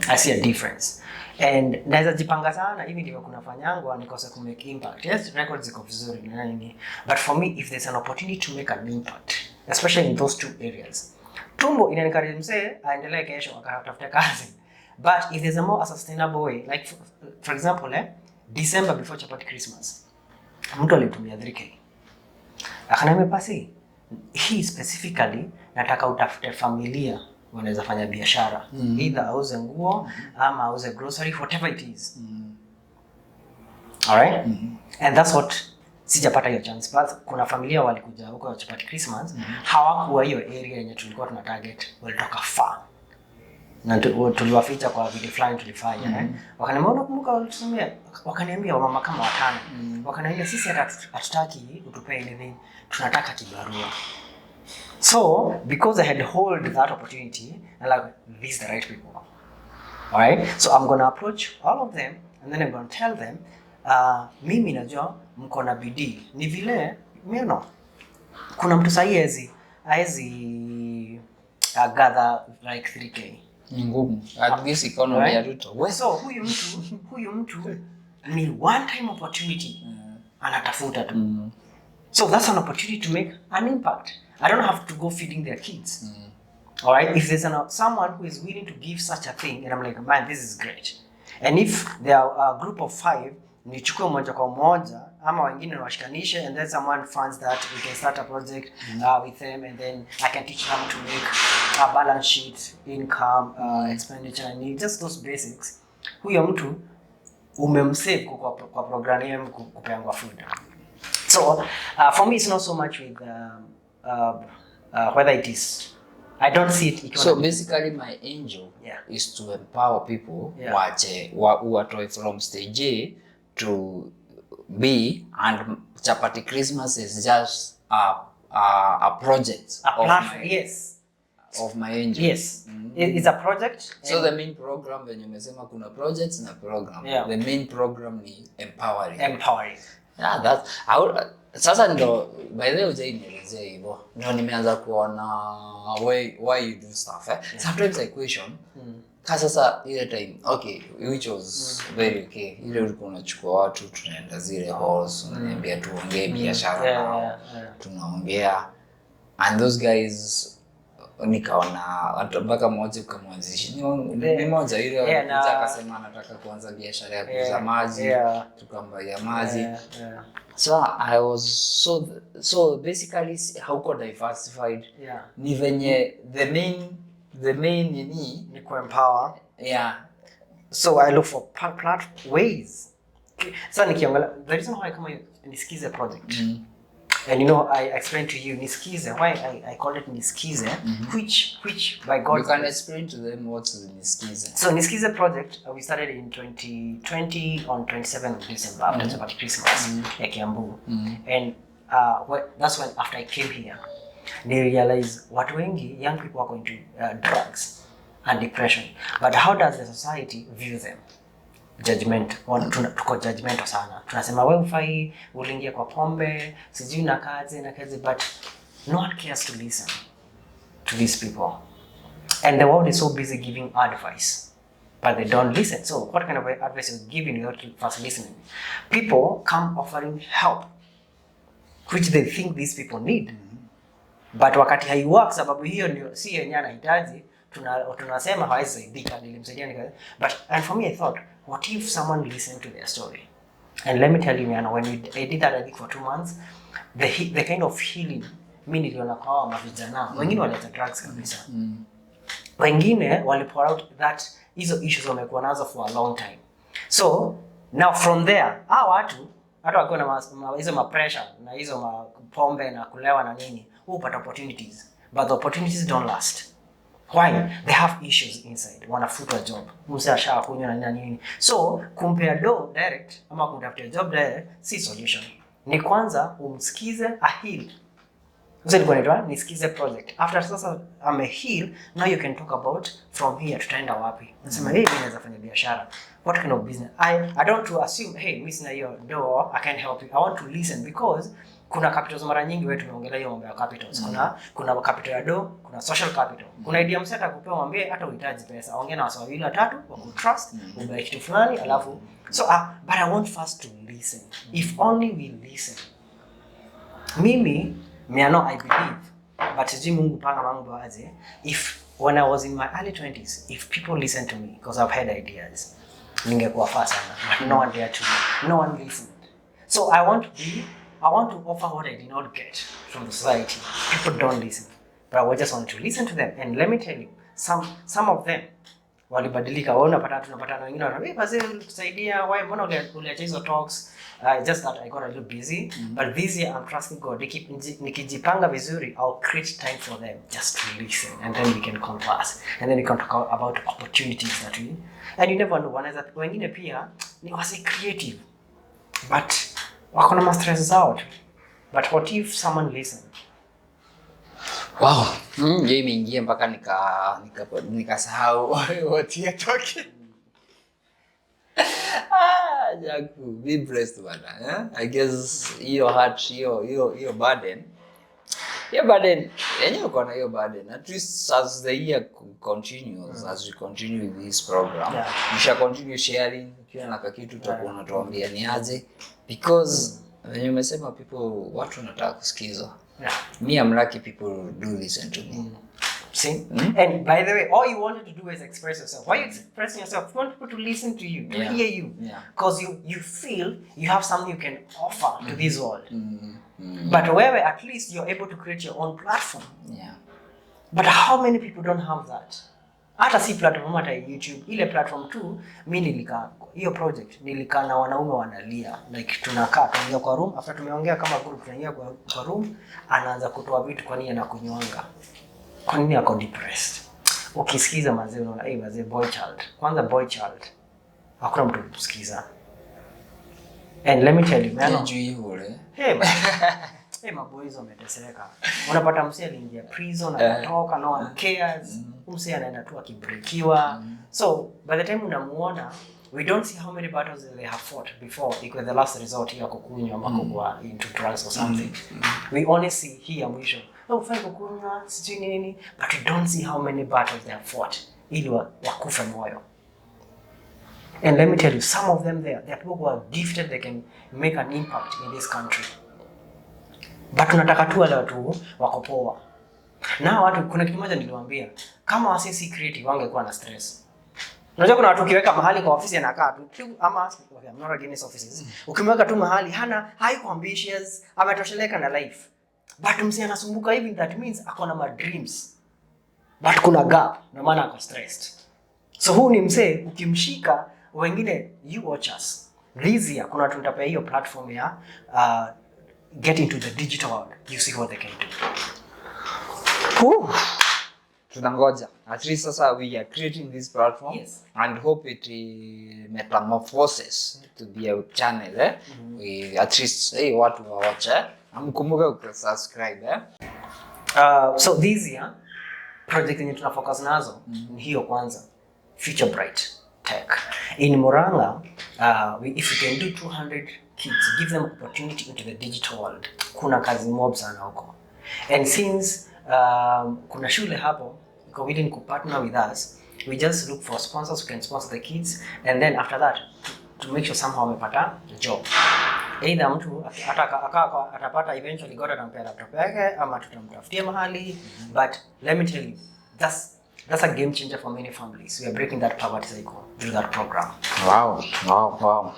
I see a difference. And naweza jipanga sana hivi ndivyo kunafanyangwa nikose ku make impact. Yes, records ziko vizuri na nini. But for me, if there's an opportunity to make an impact, especially in those two areas, tumbo inanencourage msee aendelee kesho akatafuta kazi. But if there's a more sustainable way, like for example, December before chapati Christmas, mtu alitumia 3K. Akaniambia pasi, hii specifically nataka utafute familia wanaweza fanya biashara. Either auze nguo ama auze grocery, whatever it is. Alright? And that's what sijapata hiyo chance. But kuna familia walikuja huko chapati Christmas, hawakuwa hiyo area yenye tulikuwa tuna target, walitoka far. Na tuliwaficha kwa video fulani tulifanya. Wakaniambia unakumbuka walitusomea, wakaniambia mama kama 5. Wakaniambia sisi hatutaki utupe anything, tunataka kibarua. So because I had hold that opportunity, I'm like, these are the right people. Alright? So I'm gonna approach all of them and then I'm gonna tell them, mimi najua mko na bidii. Ni vile Miano. Kuna mtu sahi haezi gather like 3K. Ni ngumu. At this economy ya Ruto. So huyu mtu ni one time opportunity. Anatafuta tu. So that's an opportunity to make an impact. I don't have to go feeding their kids. Alright? If there's someone who is willing to give such a thing, and I'm like, man, this is great. And if there are a group of 5, nichukue moja kwa moja, ama wengine washikanishe, and then someone funds that, we can start a project with them, and then I can teach them to make a balance sheet, income, expenditure, and just those basics. Huyo mtu umemsave kwa program yenu kupeangwa food. So for me, it's not so much with whether it is. I don't see it. So basically, my angel is to empower people who are from stage A to B, and Chapati Christmas is just a project. Of my angel. Yes, it's a project. So the main program, when you mesema kuna projects na program, the main program ni empowering. Yeah, that's sasa ndo by the way ujaielezea hivyo. Ndio nimeanza kuona why you do stuff. Sometimes I question. Sasa ile time, okay, which was very okay. Ile ulikuwa unachukua watu tunaenda zile halls, unaniambia tuongee biashara. Tunaongea. And those guys nikaona mpaka mmoja ukamwanzisha ni moja ile akasema anataka kuanza biashara ya kuuza maji, tukambaia maji. So I was so basically hauko diversified. Ni venye the main ni ku empower. So I look for ways So nikiangalia the reason why kama nisikize project. And you know, I explained to you Niskize. Why I call it Niskize, which by God. You can explain to them what's the Niskize. So Niskize project, we started in 2020 on 27th of December after Christmas, at Kiambu. And that's when after I came here, they realized what wengi young people are going to drugs and depression. But how does the society view them? Judgment. Tuko judgmental sana. Tunasema wewe ufai uliingia kwa pombe, sijui na kazi, but no one cares to listen to these people. And the world is so busy giving advice, but they don't listen. So what kind of advice is giving without first listening? People come offering help, which they think these people need. But wakati haiwork sababu hiyo ndio si yenyewe anahitaji, tunasema hawezi saidika nilimsaidia. And for me I thought, what if someone listened to their story? And let me tell you, Miano, when I did that, I think for 2 months, the kind of healing mimi niliona kwa mavijana wengine waleta drugs kabisa. Wengine walipour out that hizo issues wamekuwa nazo for a long time. So now from there, watu hata wakiwa na hizo pressure na hizo pombe na kulewa na nini, upata opportunities, but the opportunities don't last. Why? They have issues inside. Wanafutwa job. Mse ashakunywa na nini. So, compare do direct ama kumtafutia job direct si solution. Ni kwanza umsikize a heal. Sasa niko naitwa nisikize project. After sasa ame heal, now you can talk about from here tutaenda wapi. Nasema mimi naweza fanya biashara. What kind of business? I don't to assume mimi sina hiyo do, I can't help you. I want to listen because kuna capitals mara nyingi wewe tumeongelea hiyo mambo ya capitals. Kuna capital ya do, kuna social capital. Kuna idea mseta kupewa mwambie hata uhitaji pesa. Ongea na watu wawili watatu wa kutrust, ubaye kitu fulani alafu but I want first to listen. If only we listen. Mimi Miano, I believe, but sijui Mungu panga mambo aje, if when I was in my early 20s, if people listened to me because I've had ideas, ningekuwa faa sana, but no one dared to, no one listened. So I want to offer what I did not get from the society. People don't listen, but I just want to listen to them. And let me tell you, some of them walibadilika. Wao tunapata wengine wanasema, "Basi tusaidia, why mbona uliacha hizo talks?" Just that I got a little busy, but this year I'm trusting God. Nikijipanga vizuri, I'll create time for them just to listen, and then we can converse, and then we can talk about opportunities that we. And you never know, wengine pia ni wasi creative, but wako na stress zao. But what if someone listen? Wow, yeye imeingia mpaka nikasahau what you are talking. Jakfu, be blessed bana. I guess your heart, your burden. Your burden, yenyewe uko na your burden. At least as the year continues, as we continue with this program, we shall continue sharing. Ukiwa na kitu tutakuwa tunatuambia ni aje, because when you umesema people watu wanataka kusikiza. Me, I'm lucky people do listen to me. See? And by the way, all you wanted to do is express yourself. Why are you expressing yourself? You want people to listen to you, to hear you. Because you feel you have something you can offer to this world. But where at least you're able to create your own platform. But how many people don't have that? Hata si platform hata YouTube, ile platform tu, mimi nilikaa hiyo project, nilikaa na wanaume wanalia, like tunakaa tunaingia kwa room, after tumeongea kama group tunaingia kwa room, anaanza kutoa vitu kwa nini anakunywanga. Kwa nini ako depressed? Ukisikiza mazee unaona mazee boy child. Kwanza boy child. Hakuna mtu kusikiza. And let me tell you, man. Maboys wameteseka. Unapata msee aliingia prison anatoka, no one cares. Msee anaenda tu akibreakiwa. So by the time unamuona, we don't see how many battles they have fought before because the last resort ya kukunywa ama kugwa into drugs or something. We only see here mwisho. Ufai kukunywa sijui nini, but we don't see how many battles they have fought ili wakufe moyo. And let me tell you, some of them there are people who are gifted, they can make an impact in this country. But tunataka tu wale watu wako poa. Na watu kuna kitu moja niliwaambia, kama wasisi creative wangekuwa na stress. Unajua kuna watu ukiweka mahali kwa ofisi anakaa tu ama I'm not against offices. Ukimweka tu mahali haiko ambitious, ametosheleka na life. But msee anasumbuka hivi, that means akona ma dreams. But kuna gap, na maana ako stressed. So huu ni msee ukimshika wengine, you watch us. this year kuna tunatapea hiyo platform ya get into the digital world. You see what they can do. Tunangoja. At least sasa we are creating this platform. Yes. And hope it metamorphoses to be a channel. We at least watu watch. Mkumbuke subscribe. So this year project yenye tuna focus nazo ni hiyo kwanza, future bright tech in Murang'a. If we can do 200 kids, give them opportunity into the digital world, kuna kazi mob sana huko. And since kuna shule hapo iko willing to partner with us, we just look for sponsors who can sponsor the kids, and then after that to make sure somehow wamepata job. Either mtu atapata eventually got atampea laptop yake ama tutamtafutia mahali. But let me tell you, that's a game changer for many families. We are breaking that poverty cycle through that program. Wow.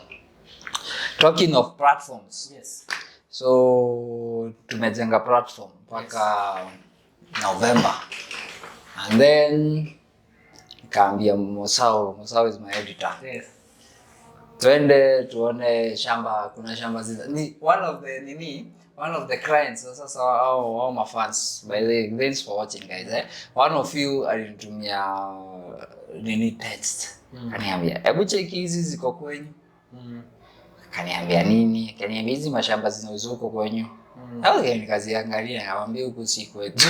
Talking of platforms. Yes. So tumejenga platform mpaka November. And then nikaambia Musao is my editor. Yes. Twende tuone shamba, kuna shamba ni one of the clients sasa au my fans, by the way, thanks for watching guys. One of you alinitumia text. Kaniambia hebu cheki hizi ziko kwenyu. Kaniambia nini? Kaniambia hizi mashamba zinauzwa huko kwenyu. Okay, nikaziangalia nikamwambia huko si kwetu.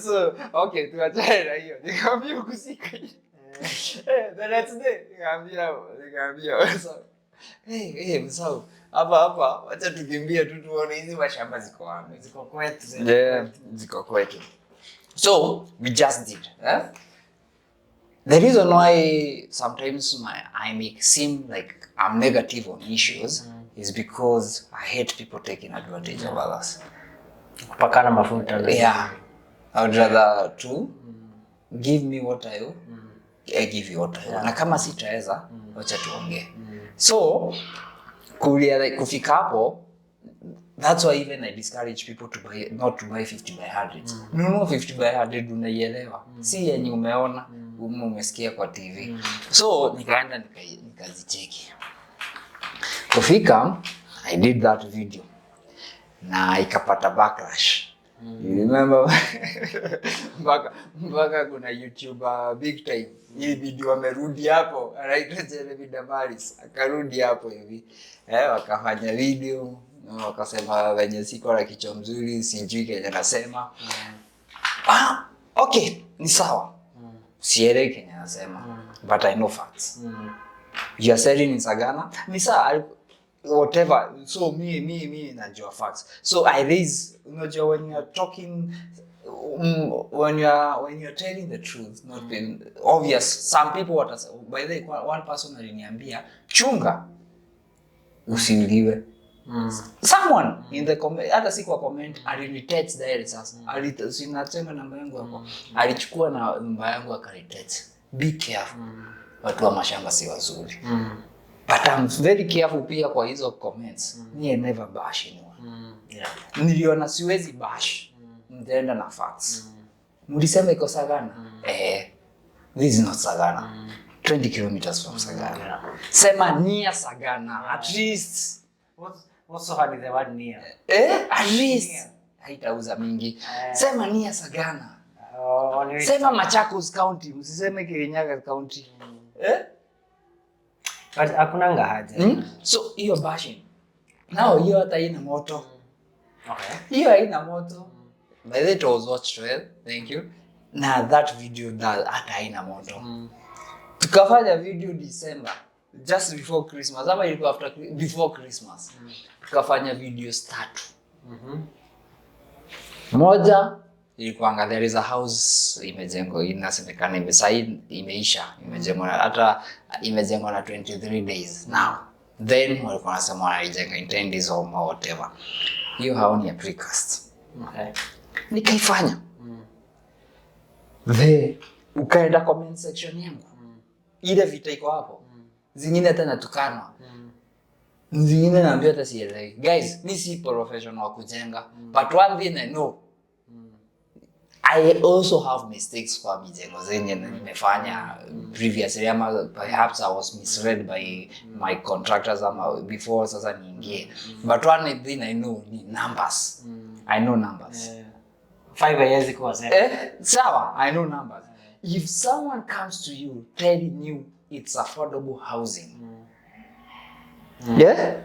So, okay, tuachane na hiyo. Nikamwambia huko si kwetu. The next day nikamwambia so, Musao, hapa wacha tukimbie tu tuone hizi mashamba ziko wapi. Ziko kwetu. Yeah, ziko kwetu. So, we just did. The reason why sometimes I make seem like I'm negative on issues is because I hate people taking advantage of others. Kupakana mafuta. Yeah. I would rather to give me what I owe, I give you what I owe. Na kama sitaweza, wacha tuongee. So, kufika hapo, that's why even I discourage people to buy, not to buy 50 by 100. No, 50 by 100 unaielewa. Si yenye umeona, umesikia kwa TV. So, nikaenda nikazicheki. Kufika, I did that video. Na ikapata backlash. You remember? Mpaka kuna YouTuber big time. Hii video amerudi hapo, anaitwa Jeremy Damaris. Akarudi hapo hivi. Wakafanya video, wakasema wenye siko na kichwa mzuri, sijui kenye nasema. Okay, ni sawa. Sielewi kenye nasema, but I know facts. You are selling in Sagana? Ni sawa, whatever. So me najua facts. So I raise, unajua when you are talking, when you are telling the truth, not being obvious. Some people by the way, one person aliniambia chunga usiuliwe. Someone in the comment, hata si kwa comment, aliritext direct sasa. Sinasema namba yangu hapo. Alichukua na namba yangu akaretect. Be careful. Watu wa mashamba si wazuri. But I'm very careful pia kwa hizo comments. I never bash anyone. Niliona siwezi bash. Nitaenda na facts. Mlisema iko Sagana? This is not Sagana. 20 kilometers from Sagana. Sema near Sagana. At least. What's so hard with the word near? At least. Haitauza mingi. Sema near Sagana. Sema Machakos County. Msiseme Kirinyaga County. But hakunanga haja. So hiyo bashing. Now hiyo hata haina moto. Okay. Hiyo haina moto. By the way, it was watched well. Thank you. Na that video hata haina moto. Tukafanya video December, just before Christmas. Ama ilikuwa before Christmas. Tukafanya videos 3. Moja ilikuwa there is a house imejengwa, inasemekana imeisha, imejengwa hata imejengwa na 23 days now. Then walikuwa wanasema wanaijenga in 10 days or whatever. Hiyo haoni ya Precast. Okay. Nikaifanya. Ukaenda comment section yangu. Ile vita iko hapo. Zingine hata natukana. Zingine naambia hata sielewi. Guys, mimi si professional wa kujenga, but one thing I know, I also have mistakes kwa mijengo zenye nimefanya previously, ama perhaps I was misread by my contractors ama before sasa niingie. But one thing I know ni numbers. I know numbers. 5 years ago was sawa, I know numbers. If someone comes to you telling you it's affordable housing, yeah?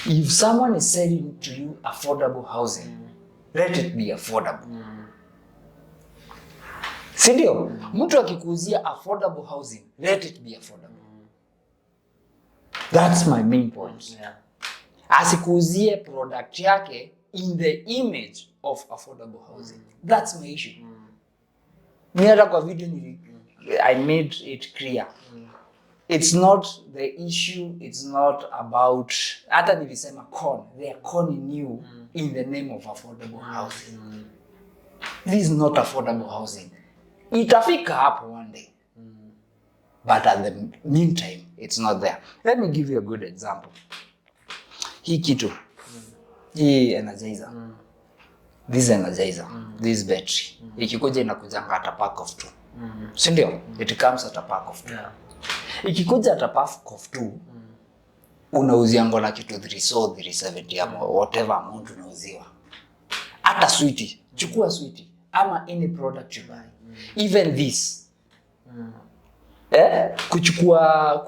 If someone is selling to you affordable housing, let it be affordable. Sindio? Mtu akikuuzia affordable housing, let it be affordable. That's my main point. Asikuuzie product yake in the image of affordable housing. That's my issue. Hata kwa video I made it clear. It's not the issue, it's not about, hata nilisema con, they are conning you in the name of affordable housing. This is not affordable housing. Itafika hapo one day. But at the meantime, it's not there. Let me give you a good example. Hii kitu. Hii energizer. This energizer. This battery. Ikikuja inakujanga at a pack of 2. Sindio? It comes at a pack of 2. Ikikuja at a pack of 2, unauziango na kitu 370 ama whatever amount unauziwa. Hata sweetie. Chukua sweetie. Ama any product you buy. Even this. Kuchukua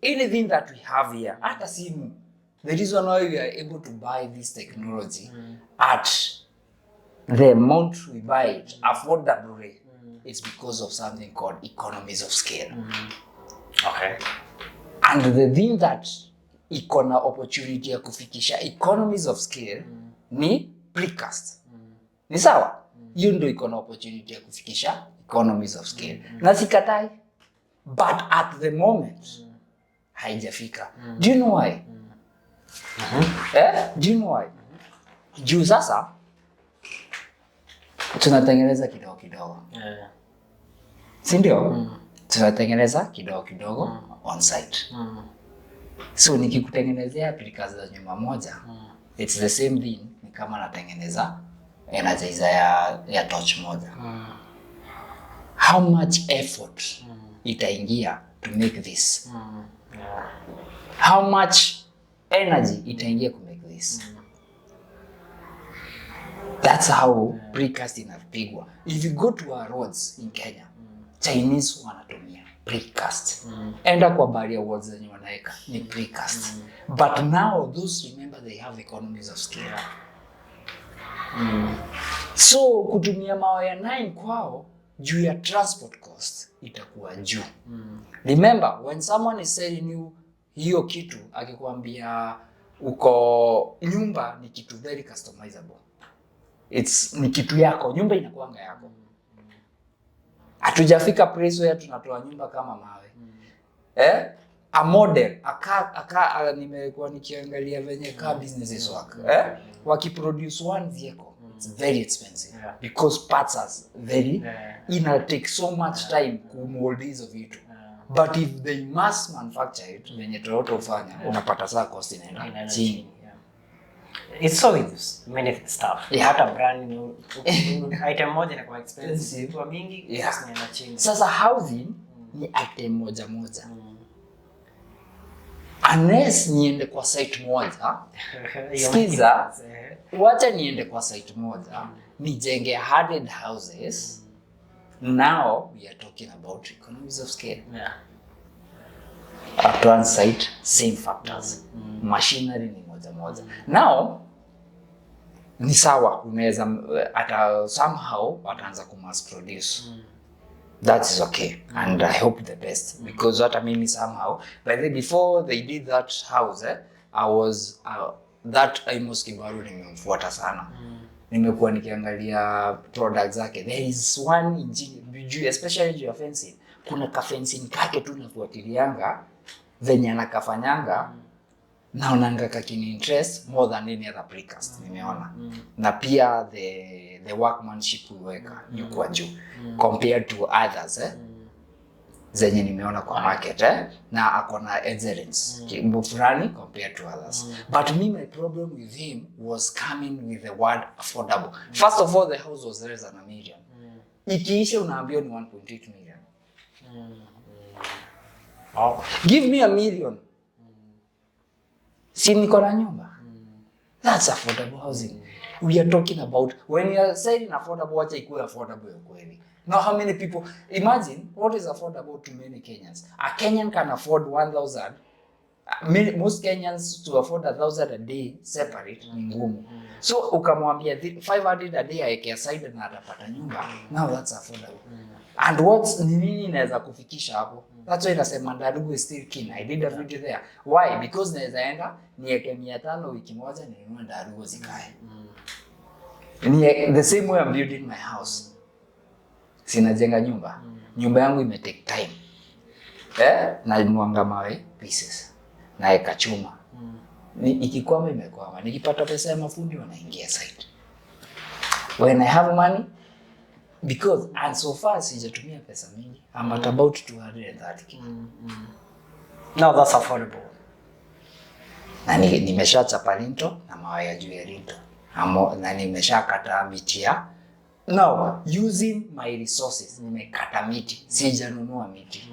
anything that we have here. Hata simu. The reason why we are able to buy this technology at the amount we buy it affordably is because of something called economies of scale. Okay. And the thing that ikona opportunity ya kufikisha economies of scale ni precast. Ni sawa? Hiyo ndio ikona opportunity ya kufikisha economies of scale. Na sikatai. But at the moment haijafika. Do you know why? Do you know why? Juu sasa tunatengeneza kidogo kidogo. Sindio? Tunatengeneza kidogo kidogo on site. So nikikutengenezea precast za nyumba moja, it's the same thing ni kama natengeneza energizer ya torch moja. How much effort itaingia to make this? How much energy itaingia to make this? That's how precast inapigwa. If you go to our roads in Kenya, Chinese wanatumia precast. Enda kwa barrier walls zenye wanaeka ni precast. But now those, remember, they have economies of scale. So kutumia mawe ya 9 kwao juu ya transport cost itakuwa juu. Remember, when someone is selling you hiyo kitu akikwambia uko nyumba ni kitu very customizable. Ni kitu yako, nyumba inakuanga yako. Hatujafika price where tunatoa nyumba kama mawe. A model, nimekuwa nikiangalia venye car businesses work. Wakiproduce one vehicle, it's very expensive because parts are very ina take so much time kumold hizo vitu. But if they mass manufacture it, venye Toyota ufanya, unapata saa cost inaenda chini. It's so with many stuff. Hata brand new item moja inakuwa expensive kwa mingi, cost inaenda chini. Sasa housing ni item moja moja. Unless niende kwa site moja, skiza, wacha niende kwa site moja, nijenge 100 houses. Now we are talking about economies of scale. At one site, same factors. Machinery ni moja moja. Now, ni sawa, unaweza ata somehow wataanza kumass produce. That is okay, and I hope the best, because what I mean is somehow, but then before they did that house, I was that Amos Kibaru nimemfuata sana. Nimekuwa nikiangalia products zake. There is one engineer, especially juu ya fencing. Kuna ka fencing kake tu nafuatilianga venye anakafanyanga, naonanga kakini interest more than any other precast nimeona. Na pia the workmanship uweka yuko juu compared to others zenye nimeona kwa market na akona excellence fulani compared to others. But me, my problem with him was coming with the word affordable. First of all, the house was less than $1 million. Ikiisha unaambiwa ni 1.8 million. Wow. Give me $1 million. Si niko na nyumba. That's affordable housing. We are talking about when you are saying affordable, wacha ikuwe affordable ya kweli. Now how many people, imagine what is affordable to many Kenyans. A Kenyan can afford 1,000. Most Kenyans to afford 1,000 a day separate ni ngumu. So ukamwambia 500 a day aeke aside na atapata nyumba. Now that's affordable. And what's nini inaweza kufikisha hapo? That's why nasema Ndarugu is still keen. I did a video there. Why? Because naweza enda niweke 500 wiki moja ninunue Ndarugu zikae. The same way I'm building my house. Sinajenga nyumba. Nyumba yangu ime take time. Na nuanga mawe pieces. Naeka chuma. Ikikwama imekwama. Nikipata pesa ya mafundi wanaingia site. When I have money, because and so far sijatumia pesa mingi, I'm at about 230k. Now that's affordable. Na nimeshachapa linto na mawe ya juu ya linto. Na nimeshakata miti ya. Now using my resources, nimekata miti, sijanunua miti.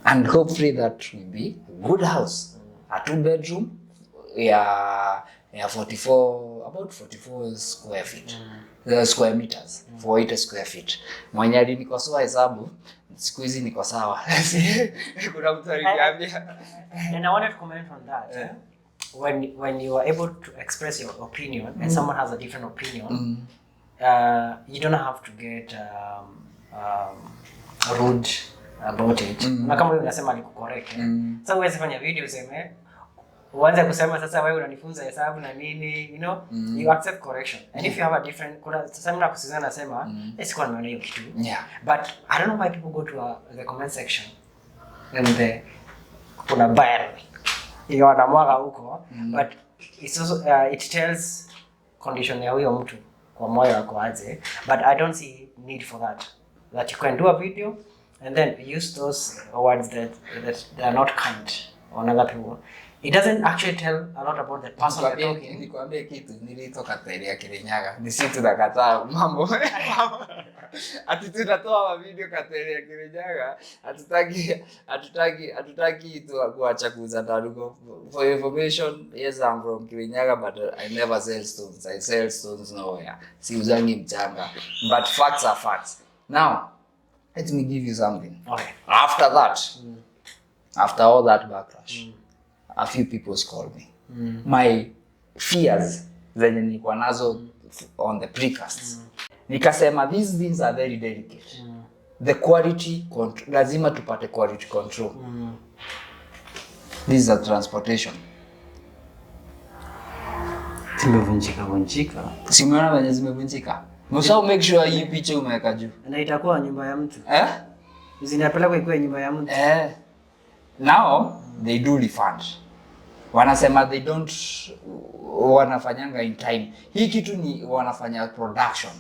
And hopefully that will be a good house. A 2-bedroom, about 44 square feet. Square meters, 480 square feet. Mwenye alinikosoa hesabu, siku hizi niko sawa. Kuna mtu aliniambia. And I wanted to comment on that. When you are able to express your opinion and someone has a different opinion, you don't have to get rude about it. Na kama wewe unasema ni correct. Sasa uweze fanya video useme uanze kusema sasa wewe unanifunza hesabu na nini, you know, you accept correction. And if you have a different, kuna sasa mna kusizana nasema sikuwa nimeona hiyo kitu. But I don't know why people go to the comment section and kuna bile hiyo anamwaga huko, but it's also it tells condition ya huyo mtu kwa moyo wako aje. But I don't see need for that you can do a video and then use those words that they are not kind on other people. It doesn't actually tell a lot about the person you're talking. Nikwambie kitu nilitoka tele ya Kirinyaga. Nisi tunakataa mambo. Ati tunatoa video katele ya Kirinyaga. Hatutaki kuacha kuuza Ndarugu. For information, yes, I'm from Kirinyaga, but I never sell stones. I sell stones nowhere. Siuzangi mchanga. But facts are facts. Now, let me give you something. Okay. After that, after all that backlash, a few people called me. My fears zenye nilikuwa nazo on the precasts. Nikasema these things are very delicate. The quality control, lazima tupate quality control. This is a transportation. Zimevunjika. Simeona venye zimevunjika. Msao make sure hii picha umeweka juu. Na itakuwa nyumba ya mtu. Zinapelekwa ikuwe nyumba ya mtu. Now they do refund. Wanasema they don't wanafanyanga in time. Hii kitu ni wanafanya production.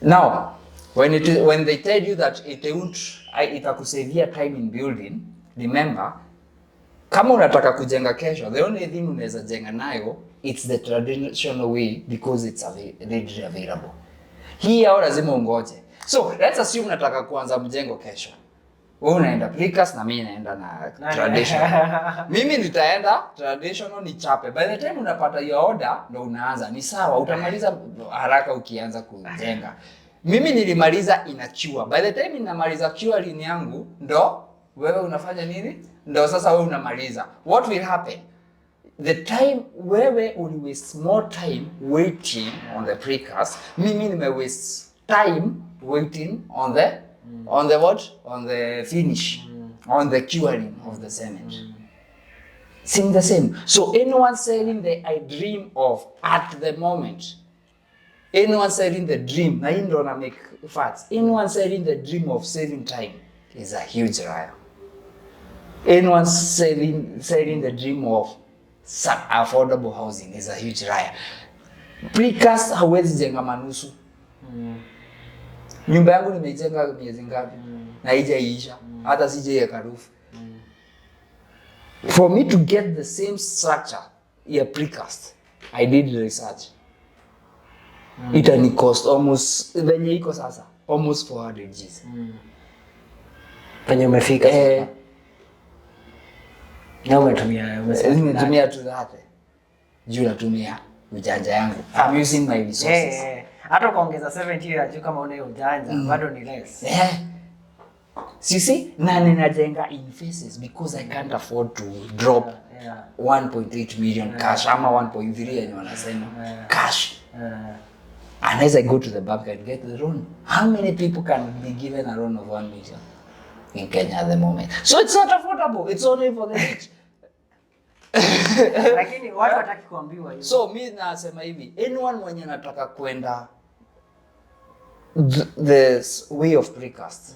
Now when they tell you that itakusavia time in building, remember kama unataka kujenga kesho, the only thing unaweza jenga nayo it's the traditional way because it's readily available. Hii au lazima ungoje. So let's assume unataka kuanza mjengo kesho. Wewe unaenda Precast na mimi naenda na traditional. Mimi nitaenda traditional ni chape. By the time unapata hiyo order ndo unaanza. Ni sawa, utamaliza haraka ukianza kujenga. Mimi nilimaliza inachua. By the time ninamaliza curing yangu ndo wewe unafanya nini? Ndo sasa wewe unamaliza. What will happen? The time wewe uli waste more time waiting on the Precast, mimi nime waste time waiting on the what? On the finish, on the curing of the cement. Seem the same. So anyone selling I dream of at the moment, anyone selling the dream, na hii ndo na make facts, anyone selling the dream of saving time is a huge liar. Anyone selling the dream of affordable housing is a huge liar. Precast hawezi jenga manusu. Nyumba yangu nimejenga miezi ngapi? Na haijaisha. Hata sijaweka roof. For me to get the same structure ya Precast, I did research. itani cost almost venye iko sasa almost 400 Gs. Penye umefika sasa. Na umetumia tu zake. Juu natumia ujanja yangu. I'm using my resources. Hata kuongeza 70 ya juu kama una ujanja bado ni less. See, na ninajenga in phases because I can't afford to drop 1.8 million cash ama 1.3 yenye wanasema cash. And as I go to the bank and get the loan, how many people can be given a loan of 1 million in Kenya at the moment? So it's not affordable. It's only for the rich. Lakini watu wataki kuambiwa hiyo. So mimi nasema hivi, anyone mwenye anataka kwenda the way of precast,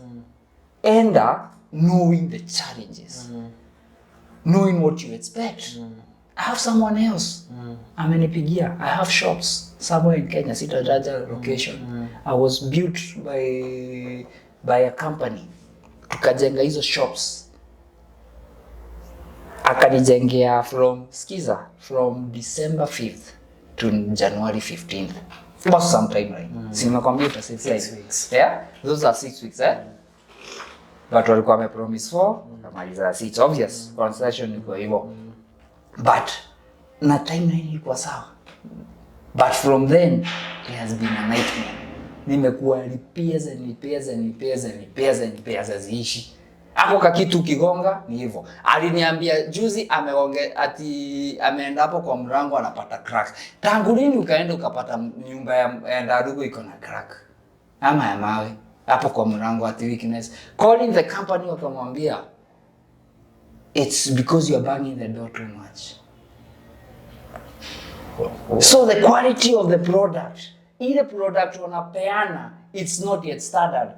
enda knowing the challenges, knowing what you expect. I have someone else amenipigia. I have shops somewhere in Kenya, sitataja location. I was built by a company. Tukajenga hizo shops. Akanijengea from December 5th to January 15th. Was some time right? Nimekwambia ita 6 weeks. Yeah? Those are 6 weeks, But walikuwa wamepromise 4, kamaliza 6. Obvious, concession iko hivyo. But na timeline ilikuwa sawa. But from then it has been a nightmare. Nimekuwa repairs aziishi. Hapo kakitu kigonga ni hivyo. Aliniambia juzi ameenda hapo kwa mlango anapata crack. Tangu lini ukaenda ukapata nyumba ya ndarugo iko na crack? Ama ya mawe hapo kwa mlango ati weakness. Calling the company wakamwambia it's because you are banging the door too much. So the quality of the product, ile product wanapeana, it's not yet standard.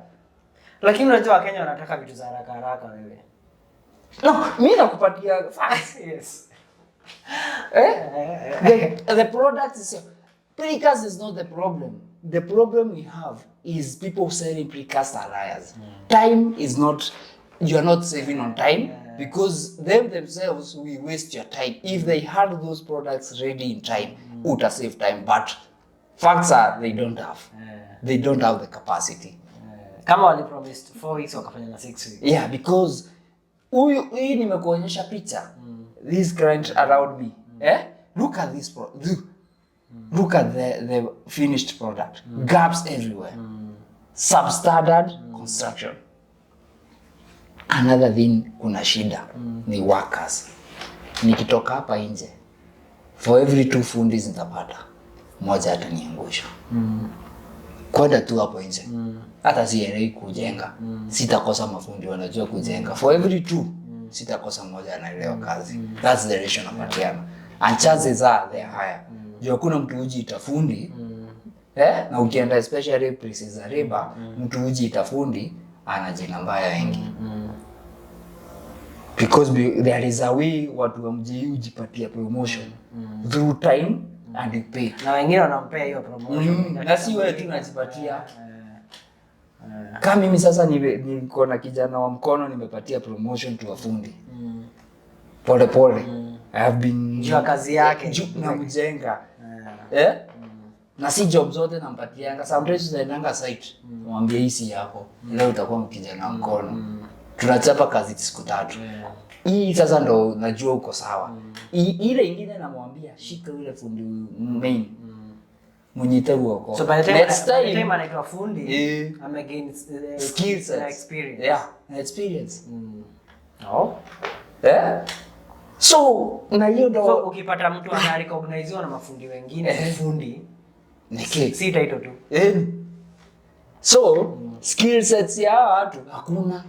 Lakini unajua Wakenya wanataka vitu za haraka wewe. No, mimi nakupatia facts. Yes. The product is precast is not the problem. The problem we have is people selling precast liars. Time is not, you are not saving on time because them themselves will waste your time. If they had those products ready in time, uta save time, but facts are they don't have. They don't have the capacity. Kama wali promised 4 weeks wakafanya na 6 weeks. Yeah, because hii nimekuonyesha picha. This client around me. Look at this look at the finished product. Gaps everywhere. Substandard construction. Another thing kuna shida ni workers. Nikitoka hapa nje for every 2 fundi nitapata mmoja ataniangusha. Kwenda tu hapo nje. Hata sielewi kujenga. Sitakosa mafundi wanajua kujenga. For every 2 sitakosa mmoja anaelewa kazi. That's the ratio napatiana. And chances are they are higher. Hakuna mtu uji itafundi. Na ukienda especially places za labor, mtu uji itafundi anajenga mbaya wengi. Because there is a way watu wamji ujipatia promotion through time and you pay. Na wengine wanampea hiyo promotion. Na si wewe tu unajipatia. Kama mimi sasa niko na kijana wa mkono nimepatia promotion tu wafundi. Pole. I have been jua kazi yake na mjenga. Na si job zote nampatianga. Sometimes tunaendanga site. Mwambie hisi yako. Leo utakuwa mkijana wa mkono. Tunachapa kazi siku 3. Hii sasa ndo najua uko sawa. Ile ingine namwambia shika yule fundi main. Mwenyete uko. So by the time anaitwa fundi, gain skills and experience. Yeah, experience. So na hiyo ndo ukipata mtu ana recognizewa na mafundi wengine fundi ni click. Si title tu. So skill sets ya watu hakuna.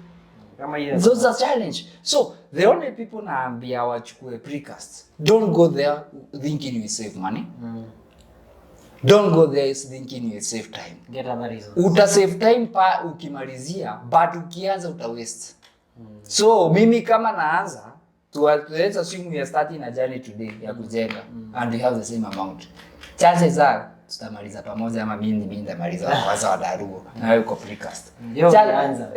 Those are challenge. So the only people naambia wachukue precast, don't go there thinking you save money. Don't go there thinking you save time. Get other reasons. Uta save time pa ukimalizia, but ukianza uta waste. So mimi kama naanza, tuwaleta simu ya starting na journey today ya kujenga and we have the same amount. Chances are tutamaliza pamoja ama mimi ndamaliza kwanza wadarugo na wewe uko precast. Anza.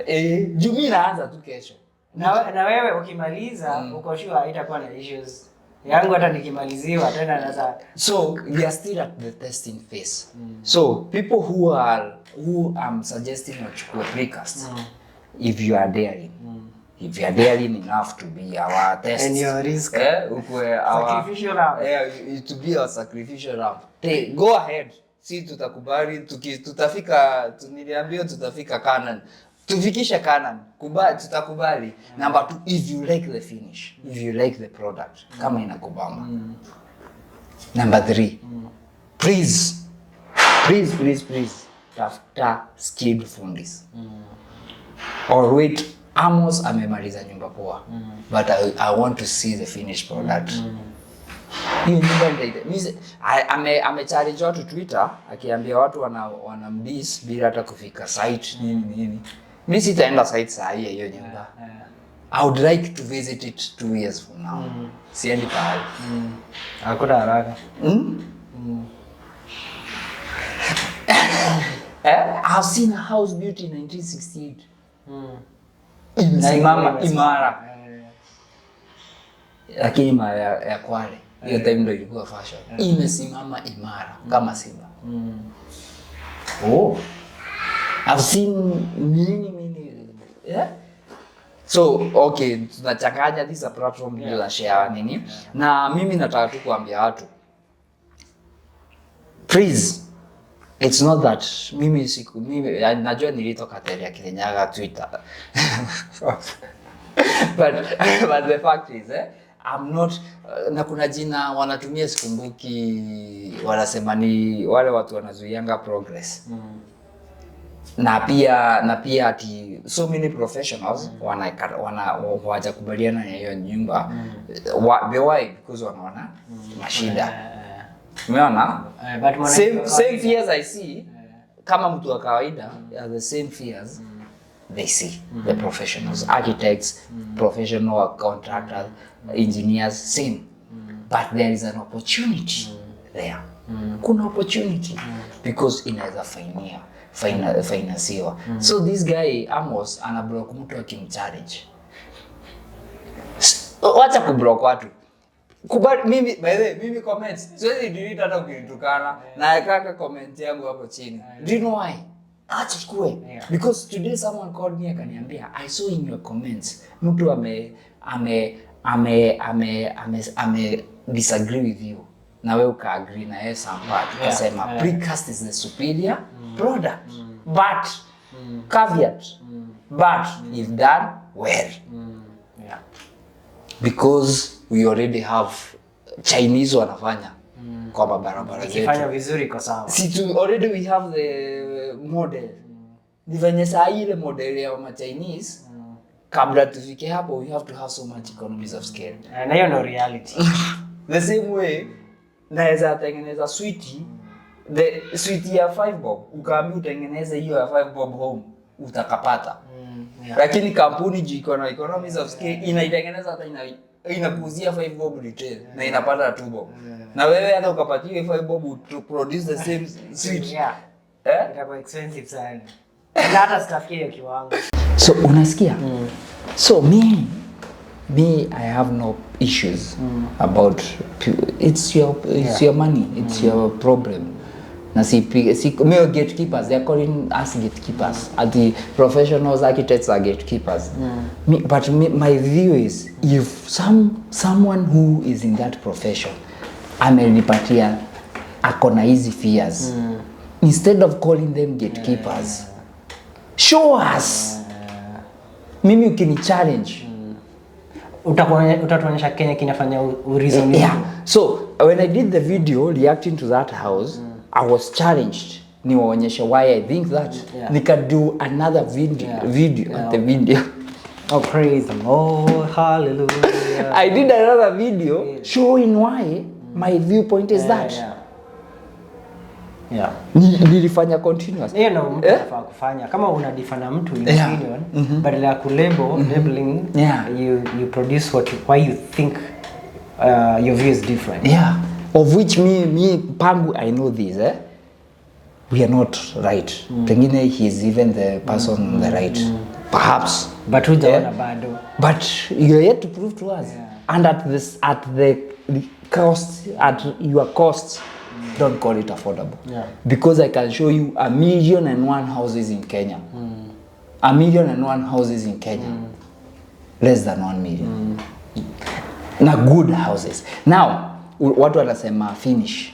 Mimi naanza tu kesho. Na wewe ukimaliza uko sure haitakuwa na issues. Yangu hata nikimaliziwa tena naza. So we are still at the testing phase. So people who I'm suggesting wachukue Precast, if you are daring, if you are daring enough to be our test, And your risk, sacrificial ram, to be our sacrificial ram, go ahead. Si tutakubali, tutafika, niliambiwa tutafika Canaan. Tufikishe Canaan, tutakubali. Number 2, if you like the finish, if you like the product, kama inakubamba. Number 3, please, tafuta skilled fundis. Or wait, Amos amemaliza nyumba poa, but I want to see the finished product. Hiyo nyumba amechallenge watu Twitter, akiambia watu wanamdiss bila hata kufika site nini. Mimi sitaenda site saa hiyo nyumba. I would like to visit it 2 years from now. Siendi pahali. Hakuna haraka. I've seen a house built in 1968. Imesimama imara. Lakini ya Kwale. Hiyo time ndio ilikuwa fashion. Imesimama imara kama simba. Oh. I've seen many. Yeah. So okay, tunachanganya this platform bila share nini. Na mimi nataka tu kuambia watu. Please, it's not that mimi najua nilitoka Teria Kirinyaga Twitter. but the fact is I'm not na kuna jina wanatumia sikumbuki, wanasema ni wale watu wanazuianga progress. Na pia ati so many professionals hawajakubaliana na hiyo nyumba. Why? Because wanaona mashida. Umeona? Same fears I see. Kama mtu wa kawaida, the same fears they see. The professionals, architects, professional contractors, engineers, same. But there is an opportunity there. Kuna opportunity because inaweza finansiwa. So this guy Amos anablock mtu akimchallenge. Wacha kublock watu. Kubali mimi by the way, mimi comments siwezi delete hata ukinitukana na kaka comment yangu hapo chini. Do you know why? Acha chukue. Because today someone called me akaniambia, I saw in your comments mtu ame disagree with you. Na wewe uka agree na yeye somewhat. Ukasema Precast is the superior product. But caveat. But if done well. Because we already have Chinese wanafanya kwa barabara zetu. Ikifanya vizuri kwa sawa. Already we have the model. Nifanye saa ile model ya Chinese. Kabla tufike hapo, we have to have so much economies of scale. Na hiyo no reality. The same way, naweza tengeneza sweetie, the sweetie ya 5 bob, ukaambia utengeneze hiyo ya 5 bob home, utakapata. Lakini kampuni jiko na economies of scale inaitengeneza hata inakuuzia 5 bob retail na inapata 2 bob. Na wewe hata ukapatia 5 bob to produce the same sweet. Itakuwa expensive sana. Na hata stafikia kiwango. So unasikia? So me I have no issues about it's your money, it's your problem. Na si me gatekeepers, they are calling us gatekeepers. The professionals, architects are gatekeepers. But my view is if someone who is in that profession amenipatia akona hizi fears, instead of calling them gatekeepers, show us. Mimi ukini challenge utatuonyesha Kenya kinafanya reason. So when I did the video reacting to that house, I was challenged niwaonyeshe why I think that. Nika do another video. Oh, praise the Lord, hallelujah. I did another video showing why my viewpoint is that. Nilifanya continuous. Hiyo ndio mtu anafaa kufanya. Kama unadifana mtu in opinion, badala ya labeling, you produce why you think your view is different. Of which me pangu I know this, we are not right. Pengine he is even the person on the right. Perhaps. But hujaona bado. But you are yet to prove to us. And at the the cost at your cost, don't call it affordable. Yeah. Because I can show you 1,000,001 houses in Kenya. 1,000,001 houses in Kenya. Less than 1 million. Na good houses. Now, watu wanasema finish.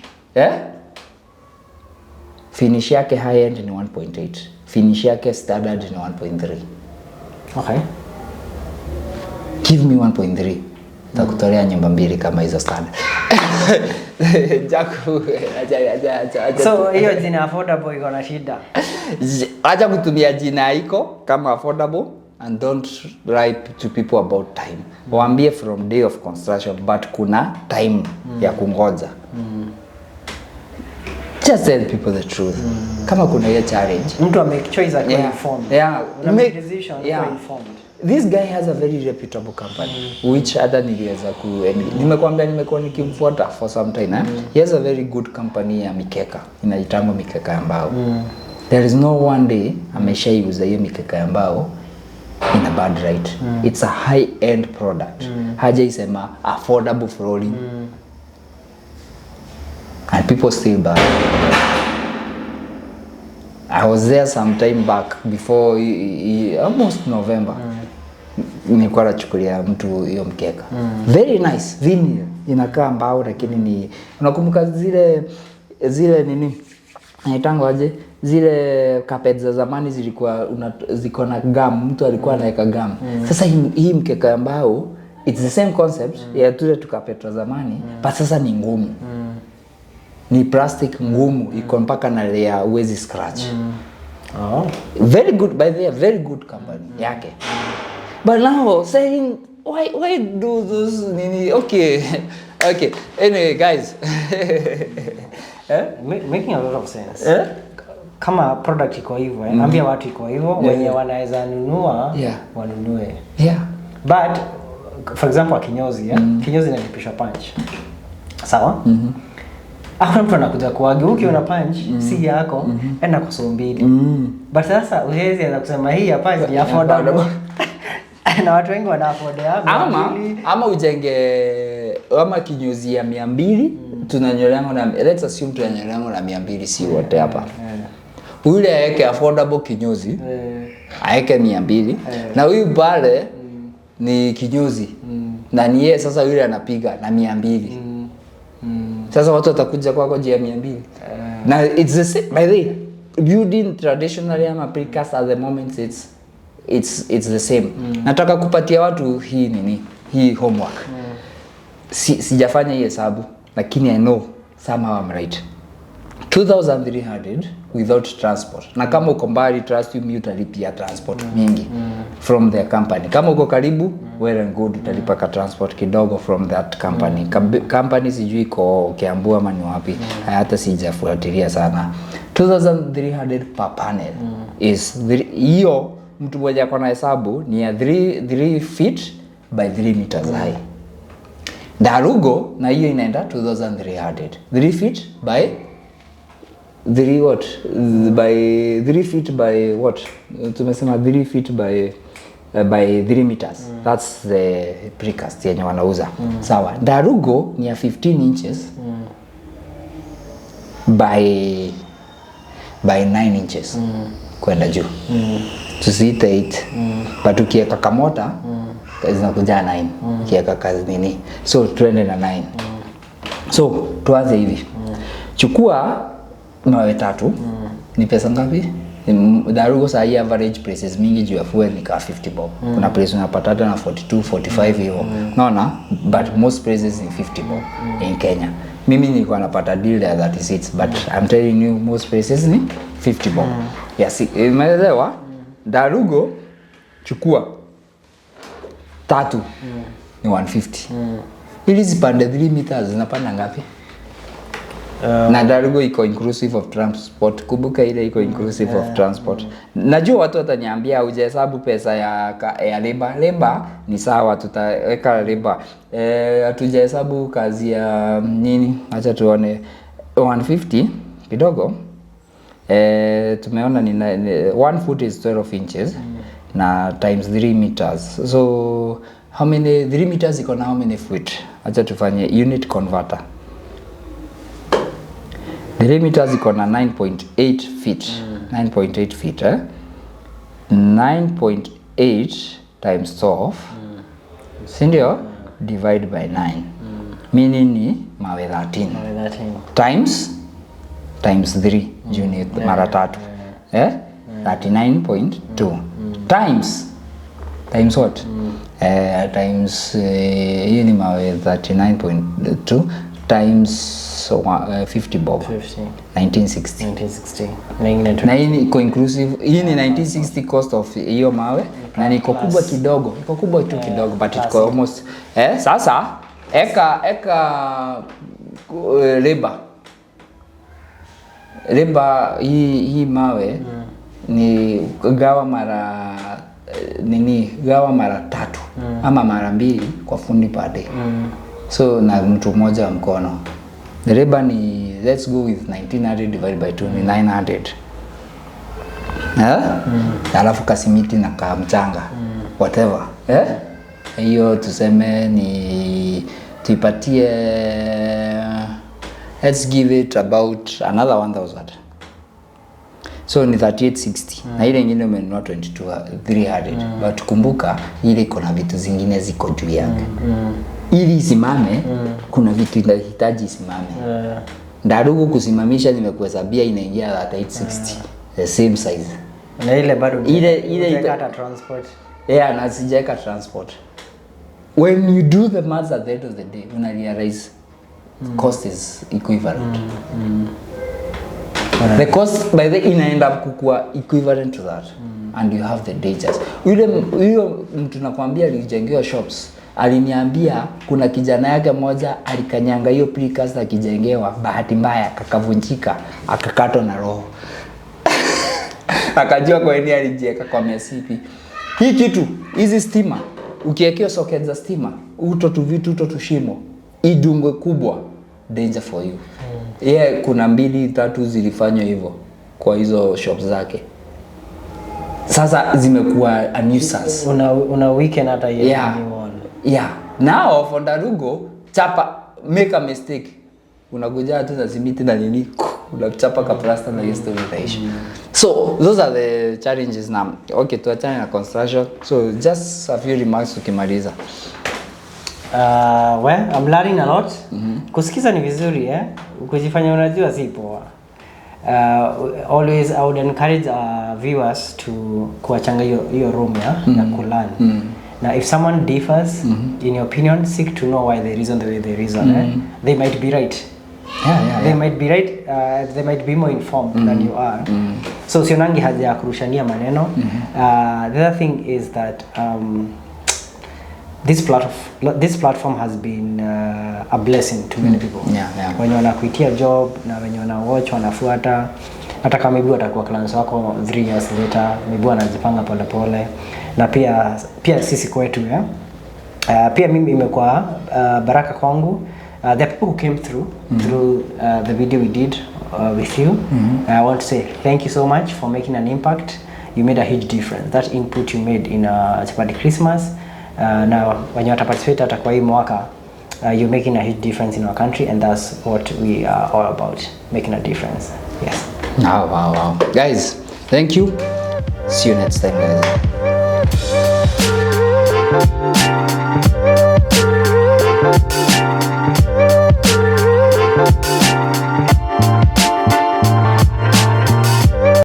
Finish yake high end ni 1.8. Finish yake standard ni 1.3. Okay. Give me 1.3. Takutolea nyumba mbili kama hizo standard. Jakfu. So hiyo jina affordable iko na shida. Acha kutumia jina iko kama affordable and don't write to people about time. Waambie from day of construction but kuna time ya kungoja. Just tell people the truth. Kama kuna hiyo challenge. Mtu make choice akiwa informed. Yeah. Make decision akiwa informed. This guy has a very reputable company which hata niliweza nimekuambia nimekuwa nikimfuata for some time. He has a very good company ya mikeka. Inaitangwa mikeka ya mbao. There is no one day ameshaiuza hiyo mikeka ya mbao in a bad right. It's a high end product. Hajaisema affordable flooring. And people still buy. I was there some time back before almost November. Nilikuwa nachukulia mtu hiyo mkeka. Very nice, vinyl. Inakaa mbao lakini ni unakumbuka zile nini? Naitangwa aje? Zile carpet za zamani zilikuwa ziko na gum, mtu alikuwa anaweka gum. Sasa hii mkeka ya mbao, it's the same concept ya tule carpet za zamani, but sasa ni ngumu. Ni plastic ngumu, iko mpaka na layer huwezi scratch. Very good, by the way, very good company yake. But now saying why do those nini? Okay. Anyway, guys. Making a lot of sense. Kama product iko hivyo, ambia watu iko hivyo, wenye wanaweza nunua, wanunue. Yeah. But for example, kinyozi, kinyozi inalipisha punch. Sawa? Hakuna mtu anakuja kuaga ukiona punch si yako, enda kwa so mbili. But sasa uwezi ana kusema hii ya punch ni affordable. Na watu wengi wana afford hapo. Ama ujenge ama kinyozi ya 200 tunanyoleango na let's assume tunanyoleango na 200 si wote hapa. Yule aweke affordable kinyozi. Aweke 200 na huyu pale ni kinyozi. Na ni yeye sasa yule anapiga na 200. Sasa watu watakuja kwako jia 200. Na it's the same by the way, building traditionally ama precast at the moment it's the same. Nataka kupatia watu hii homework. Sijafanya hii hesabu lakini I know somehow I'm right. 2,300 without transport. Na kama uko mbali, trust me, utalipia transport mingi from their company. Kama uko karibu, well and good, utalipa ka transport kidogo from that company. Company sijui iko Kiambu ama ni wapi. Hata sijafuatilia sana. 2,300 per panel is hiyo mtu mmoja ako na hesabu ni ya 3 feet by 3 meters high. Darugo na hiyo inaenda 2,300. 3 feet by 3 what? By 3 feet by what? Tumesema 3 feet by 3 meters. That's the precast yenye wanauza. Sawa. Darugo ni ya 15 inches by 9 inches. Kwenda juu. Tusiite 8. But ukiweka kamota zinakuja 9. Ukiweka kazi nini? So tuende na 9. So tuanze hivi. Chukua mawe 3. Ni pesa ngapi? Darugo saa hii average prices mingi juu ya fuel ni ka 50 bob. Kuna place unapata hata na 42, 45 hiyo. Naona, but most prices ni 50 bob in Kenya. Mimi nilikuwa napata deal ya 36, but I'm telling you most prices ni 50 bob. Yes, umeelewa? Darugo chukua 3 ni 150. Ili zipande 3 meters zinapanda ngapi? Na Darugo iko inclusive of transport. Kumbuka ile iko inclusive of transport. Najua watu wataniambia hujahesabu pesa ya labor. Labor ni sawa, tutaweka labor. Hatujahesabu kazi ya nini? Acha tuone 150 kidogo. Tumeona ni 1 foot is 12 inches na times 3 meters. So how many 3 meters iko na how many feet? Acha tufanye unit converter. 3 meters iko na 9.8 feet. 9.8 feet 9.8 times 12 sindio divide by 9 meaning ni mawe 13 times 3 unit mara tatu 39.2 times what times hiyo ni mawe 39.2 times 50 bob 1960 na hii iko inclusive. Hii ni 1960 cost of hiyo mawe na niko kubwa kidogo, iko kubwa tu kidogo but it's almost sasa eka labor hii mawe ni gawa mara 3 ama mara 2 kwa fundi per day. So na mtu mmoja wa mkono. The labor ni, let's go with 1900 divided by 2 ni 900. Alafu kasimiti na kamchanga. Whatever. Hiyo tuseme ni tuipatie, let's give it about another 1000. So ni 3860. Na ile nyingine umenunua 22300. But kumbuka ile iko na vitu zingine ziko juu yake. Ili isimame kuna vitu inahitaji isimame. Ndarugu kusimamisha nimekuhesabia inaingia 3860. The same size. Na ile bado ile kata transport. Na sijaweka transport. When you do the math at the end of the day, una realize cost is equivalent. The cost by the inaenda kukua equivalent to that. And you have the dangers. Huyo mtu nakwambia alijengewa shops. Aliniambia kuna kijana yake moja alikanyanga hiyo precast akijengewa, bahati mbaya kakavunjika, akakatwa na roho. Akajua kwa nini alijiweka kwa mesipi. Hii kitu, hizi stima, ukiwekea socket za stima, uto tu shimo, idungwe kubwa, danger for you. Kuna 2-3 zilifanywa hivyo kwa hizo shops zake. Sasa zimekuwa a nuisance. Una weekend hata yeye Now for Darugo chapa make a mistake. Unagoja tu za simiti na nini? Unachapa ka plaster na hiyo story itaisha. So those are the challenges now. Okay, tuachane na construction. So just a few remarks ukimaliza. Well, I'm learning a lot. Kusikiza ni vizuri kujifanya unajua si poa. Always I would encourage viewers to kuachanga hiyo room na kulearn. Now, if someone differs in your opinion, seek to know why they reason the way they reason. They might be right. They might be right. They might be more informed than you are. So sionangi haja ya kurushania maneno. The other thing is that this platform has been a blessing to many people. Wenye wanakuitia job na wenye wana watch wanafuata, hata kama maybe watakuwa clients wako 3 years later, maybe wanajipanga pole pole. Na pia sisi kwetu pia mimi imekuwa baraka kwangu. The people who came through the video we did with you, I want to say thank you so much for making an impact. You made a huge difference. That input you made in Chapati Christmas, now when you participate hata kwa hii mwaka, you're making a huge difference in our country, and that's what we are all about, making a difference. Yes. Wow. Guys, thank you. See you next time, guys.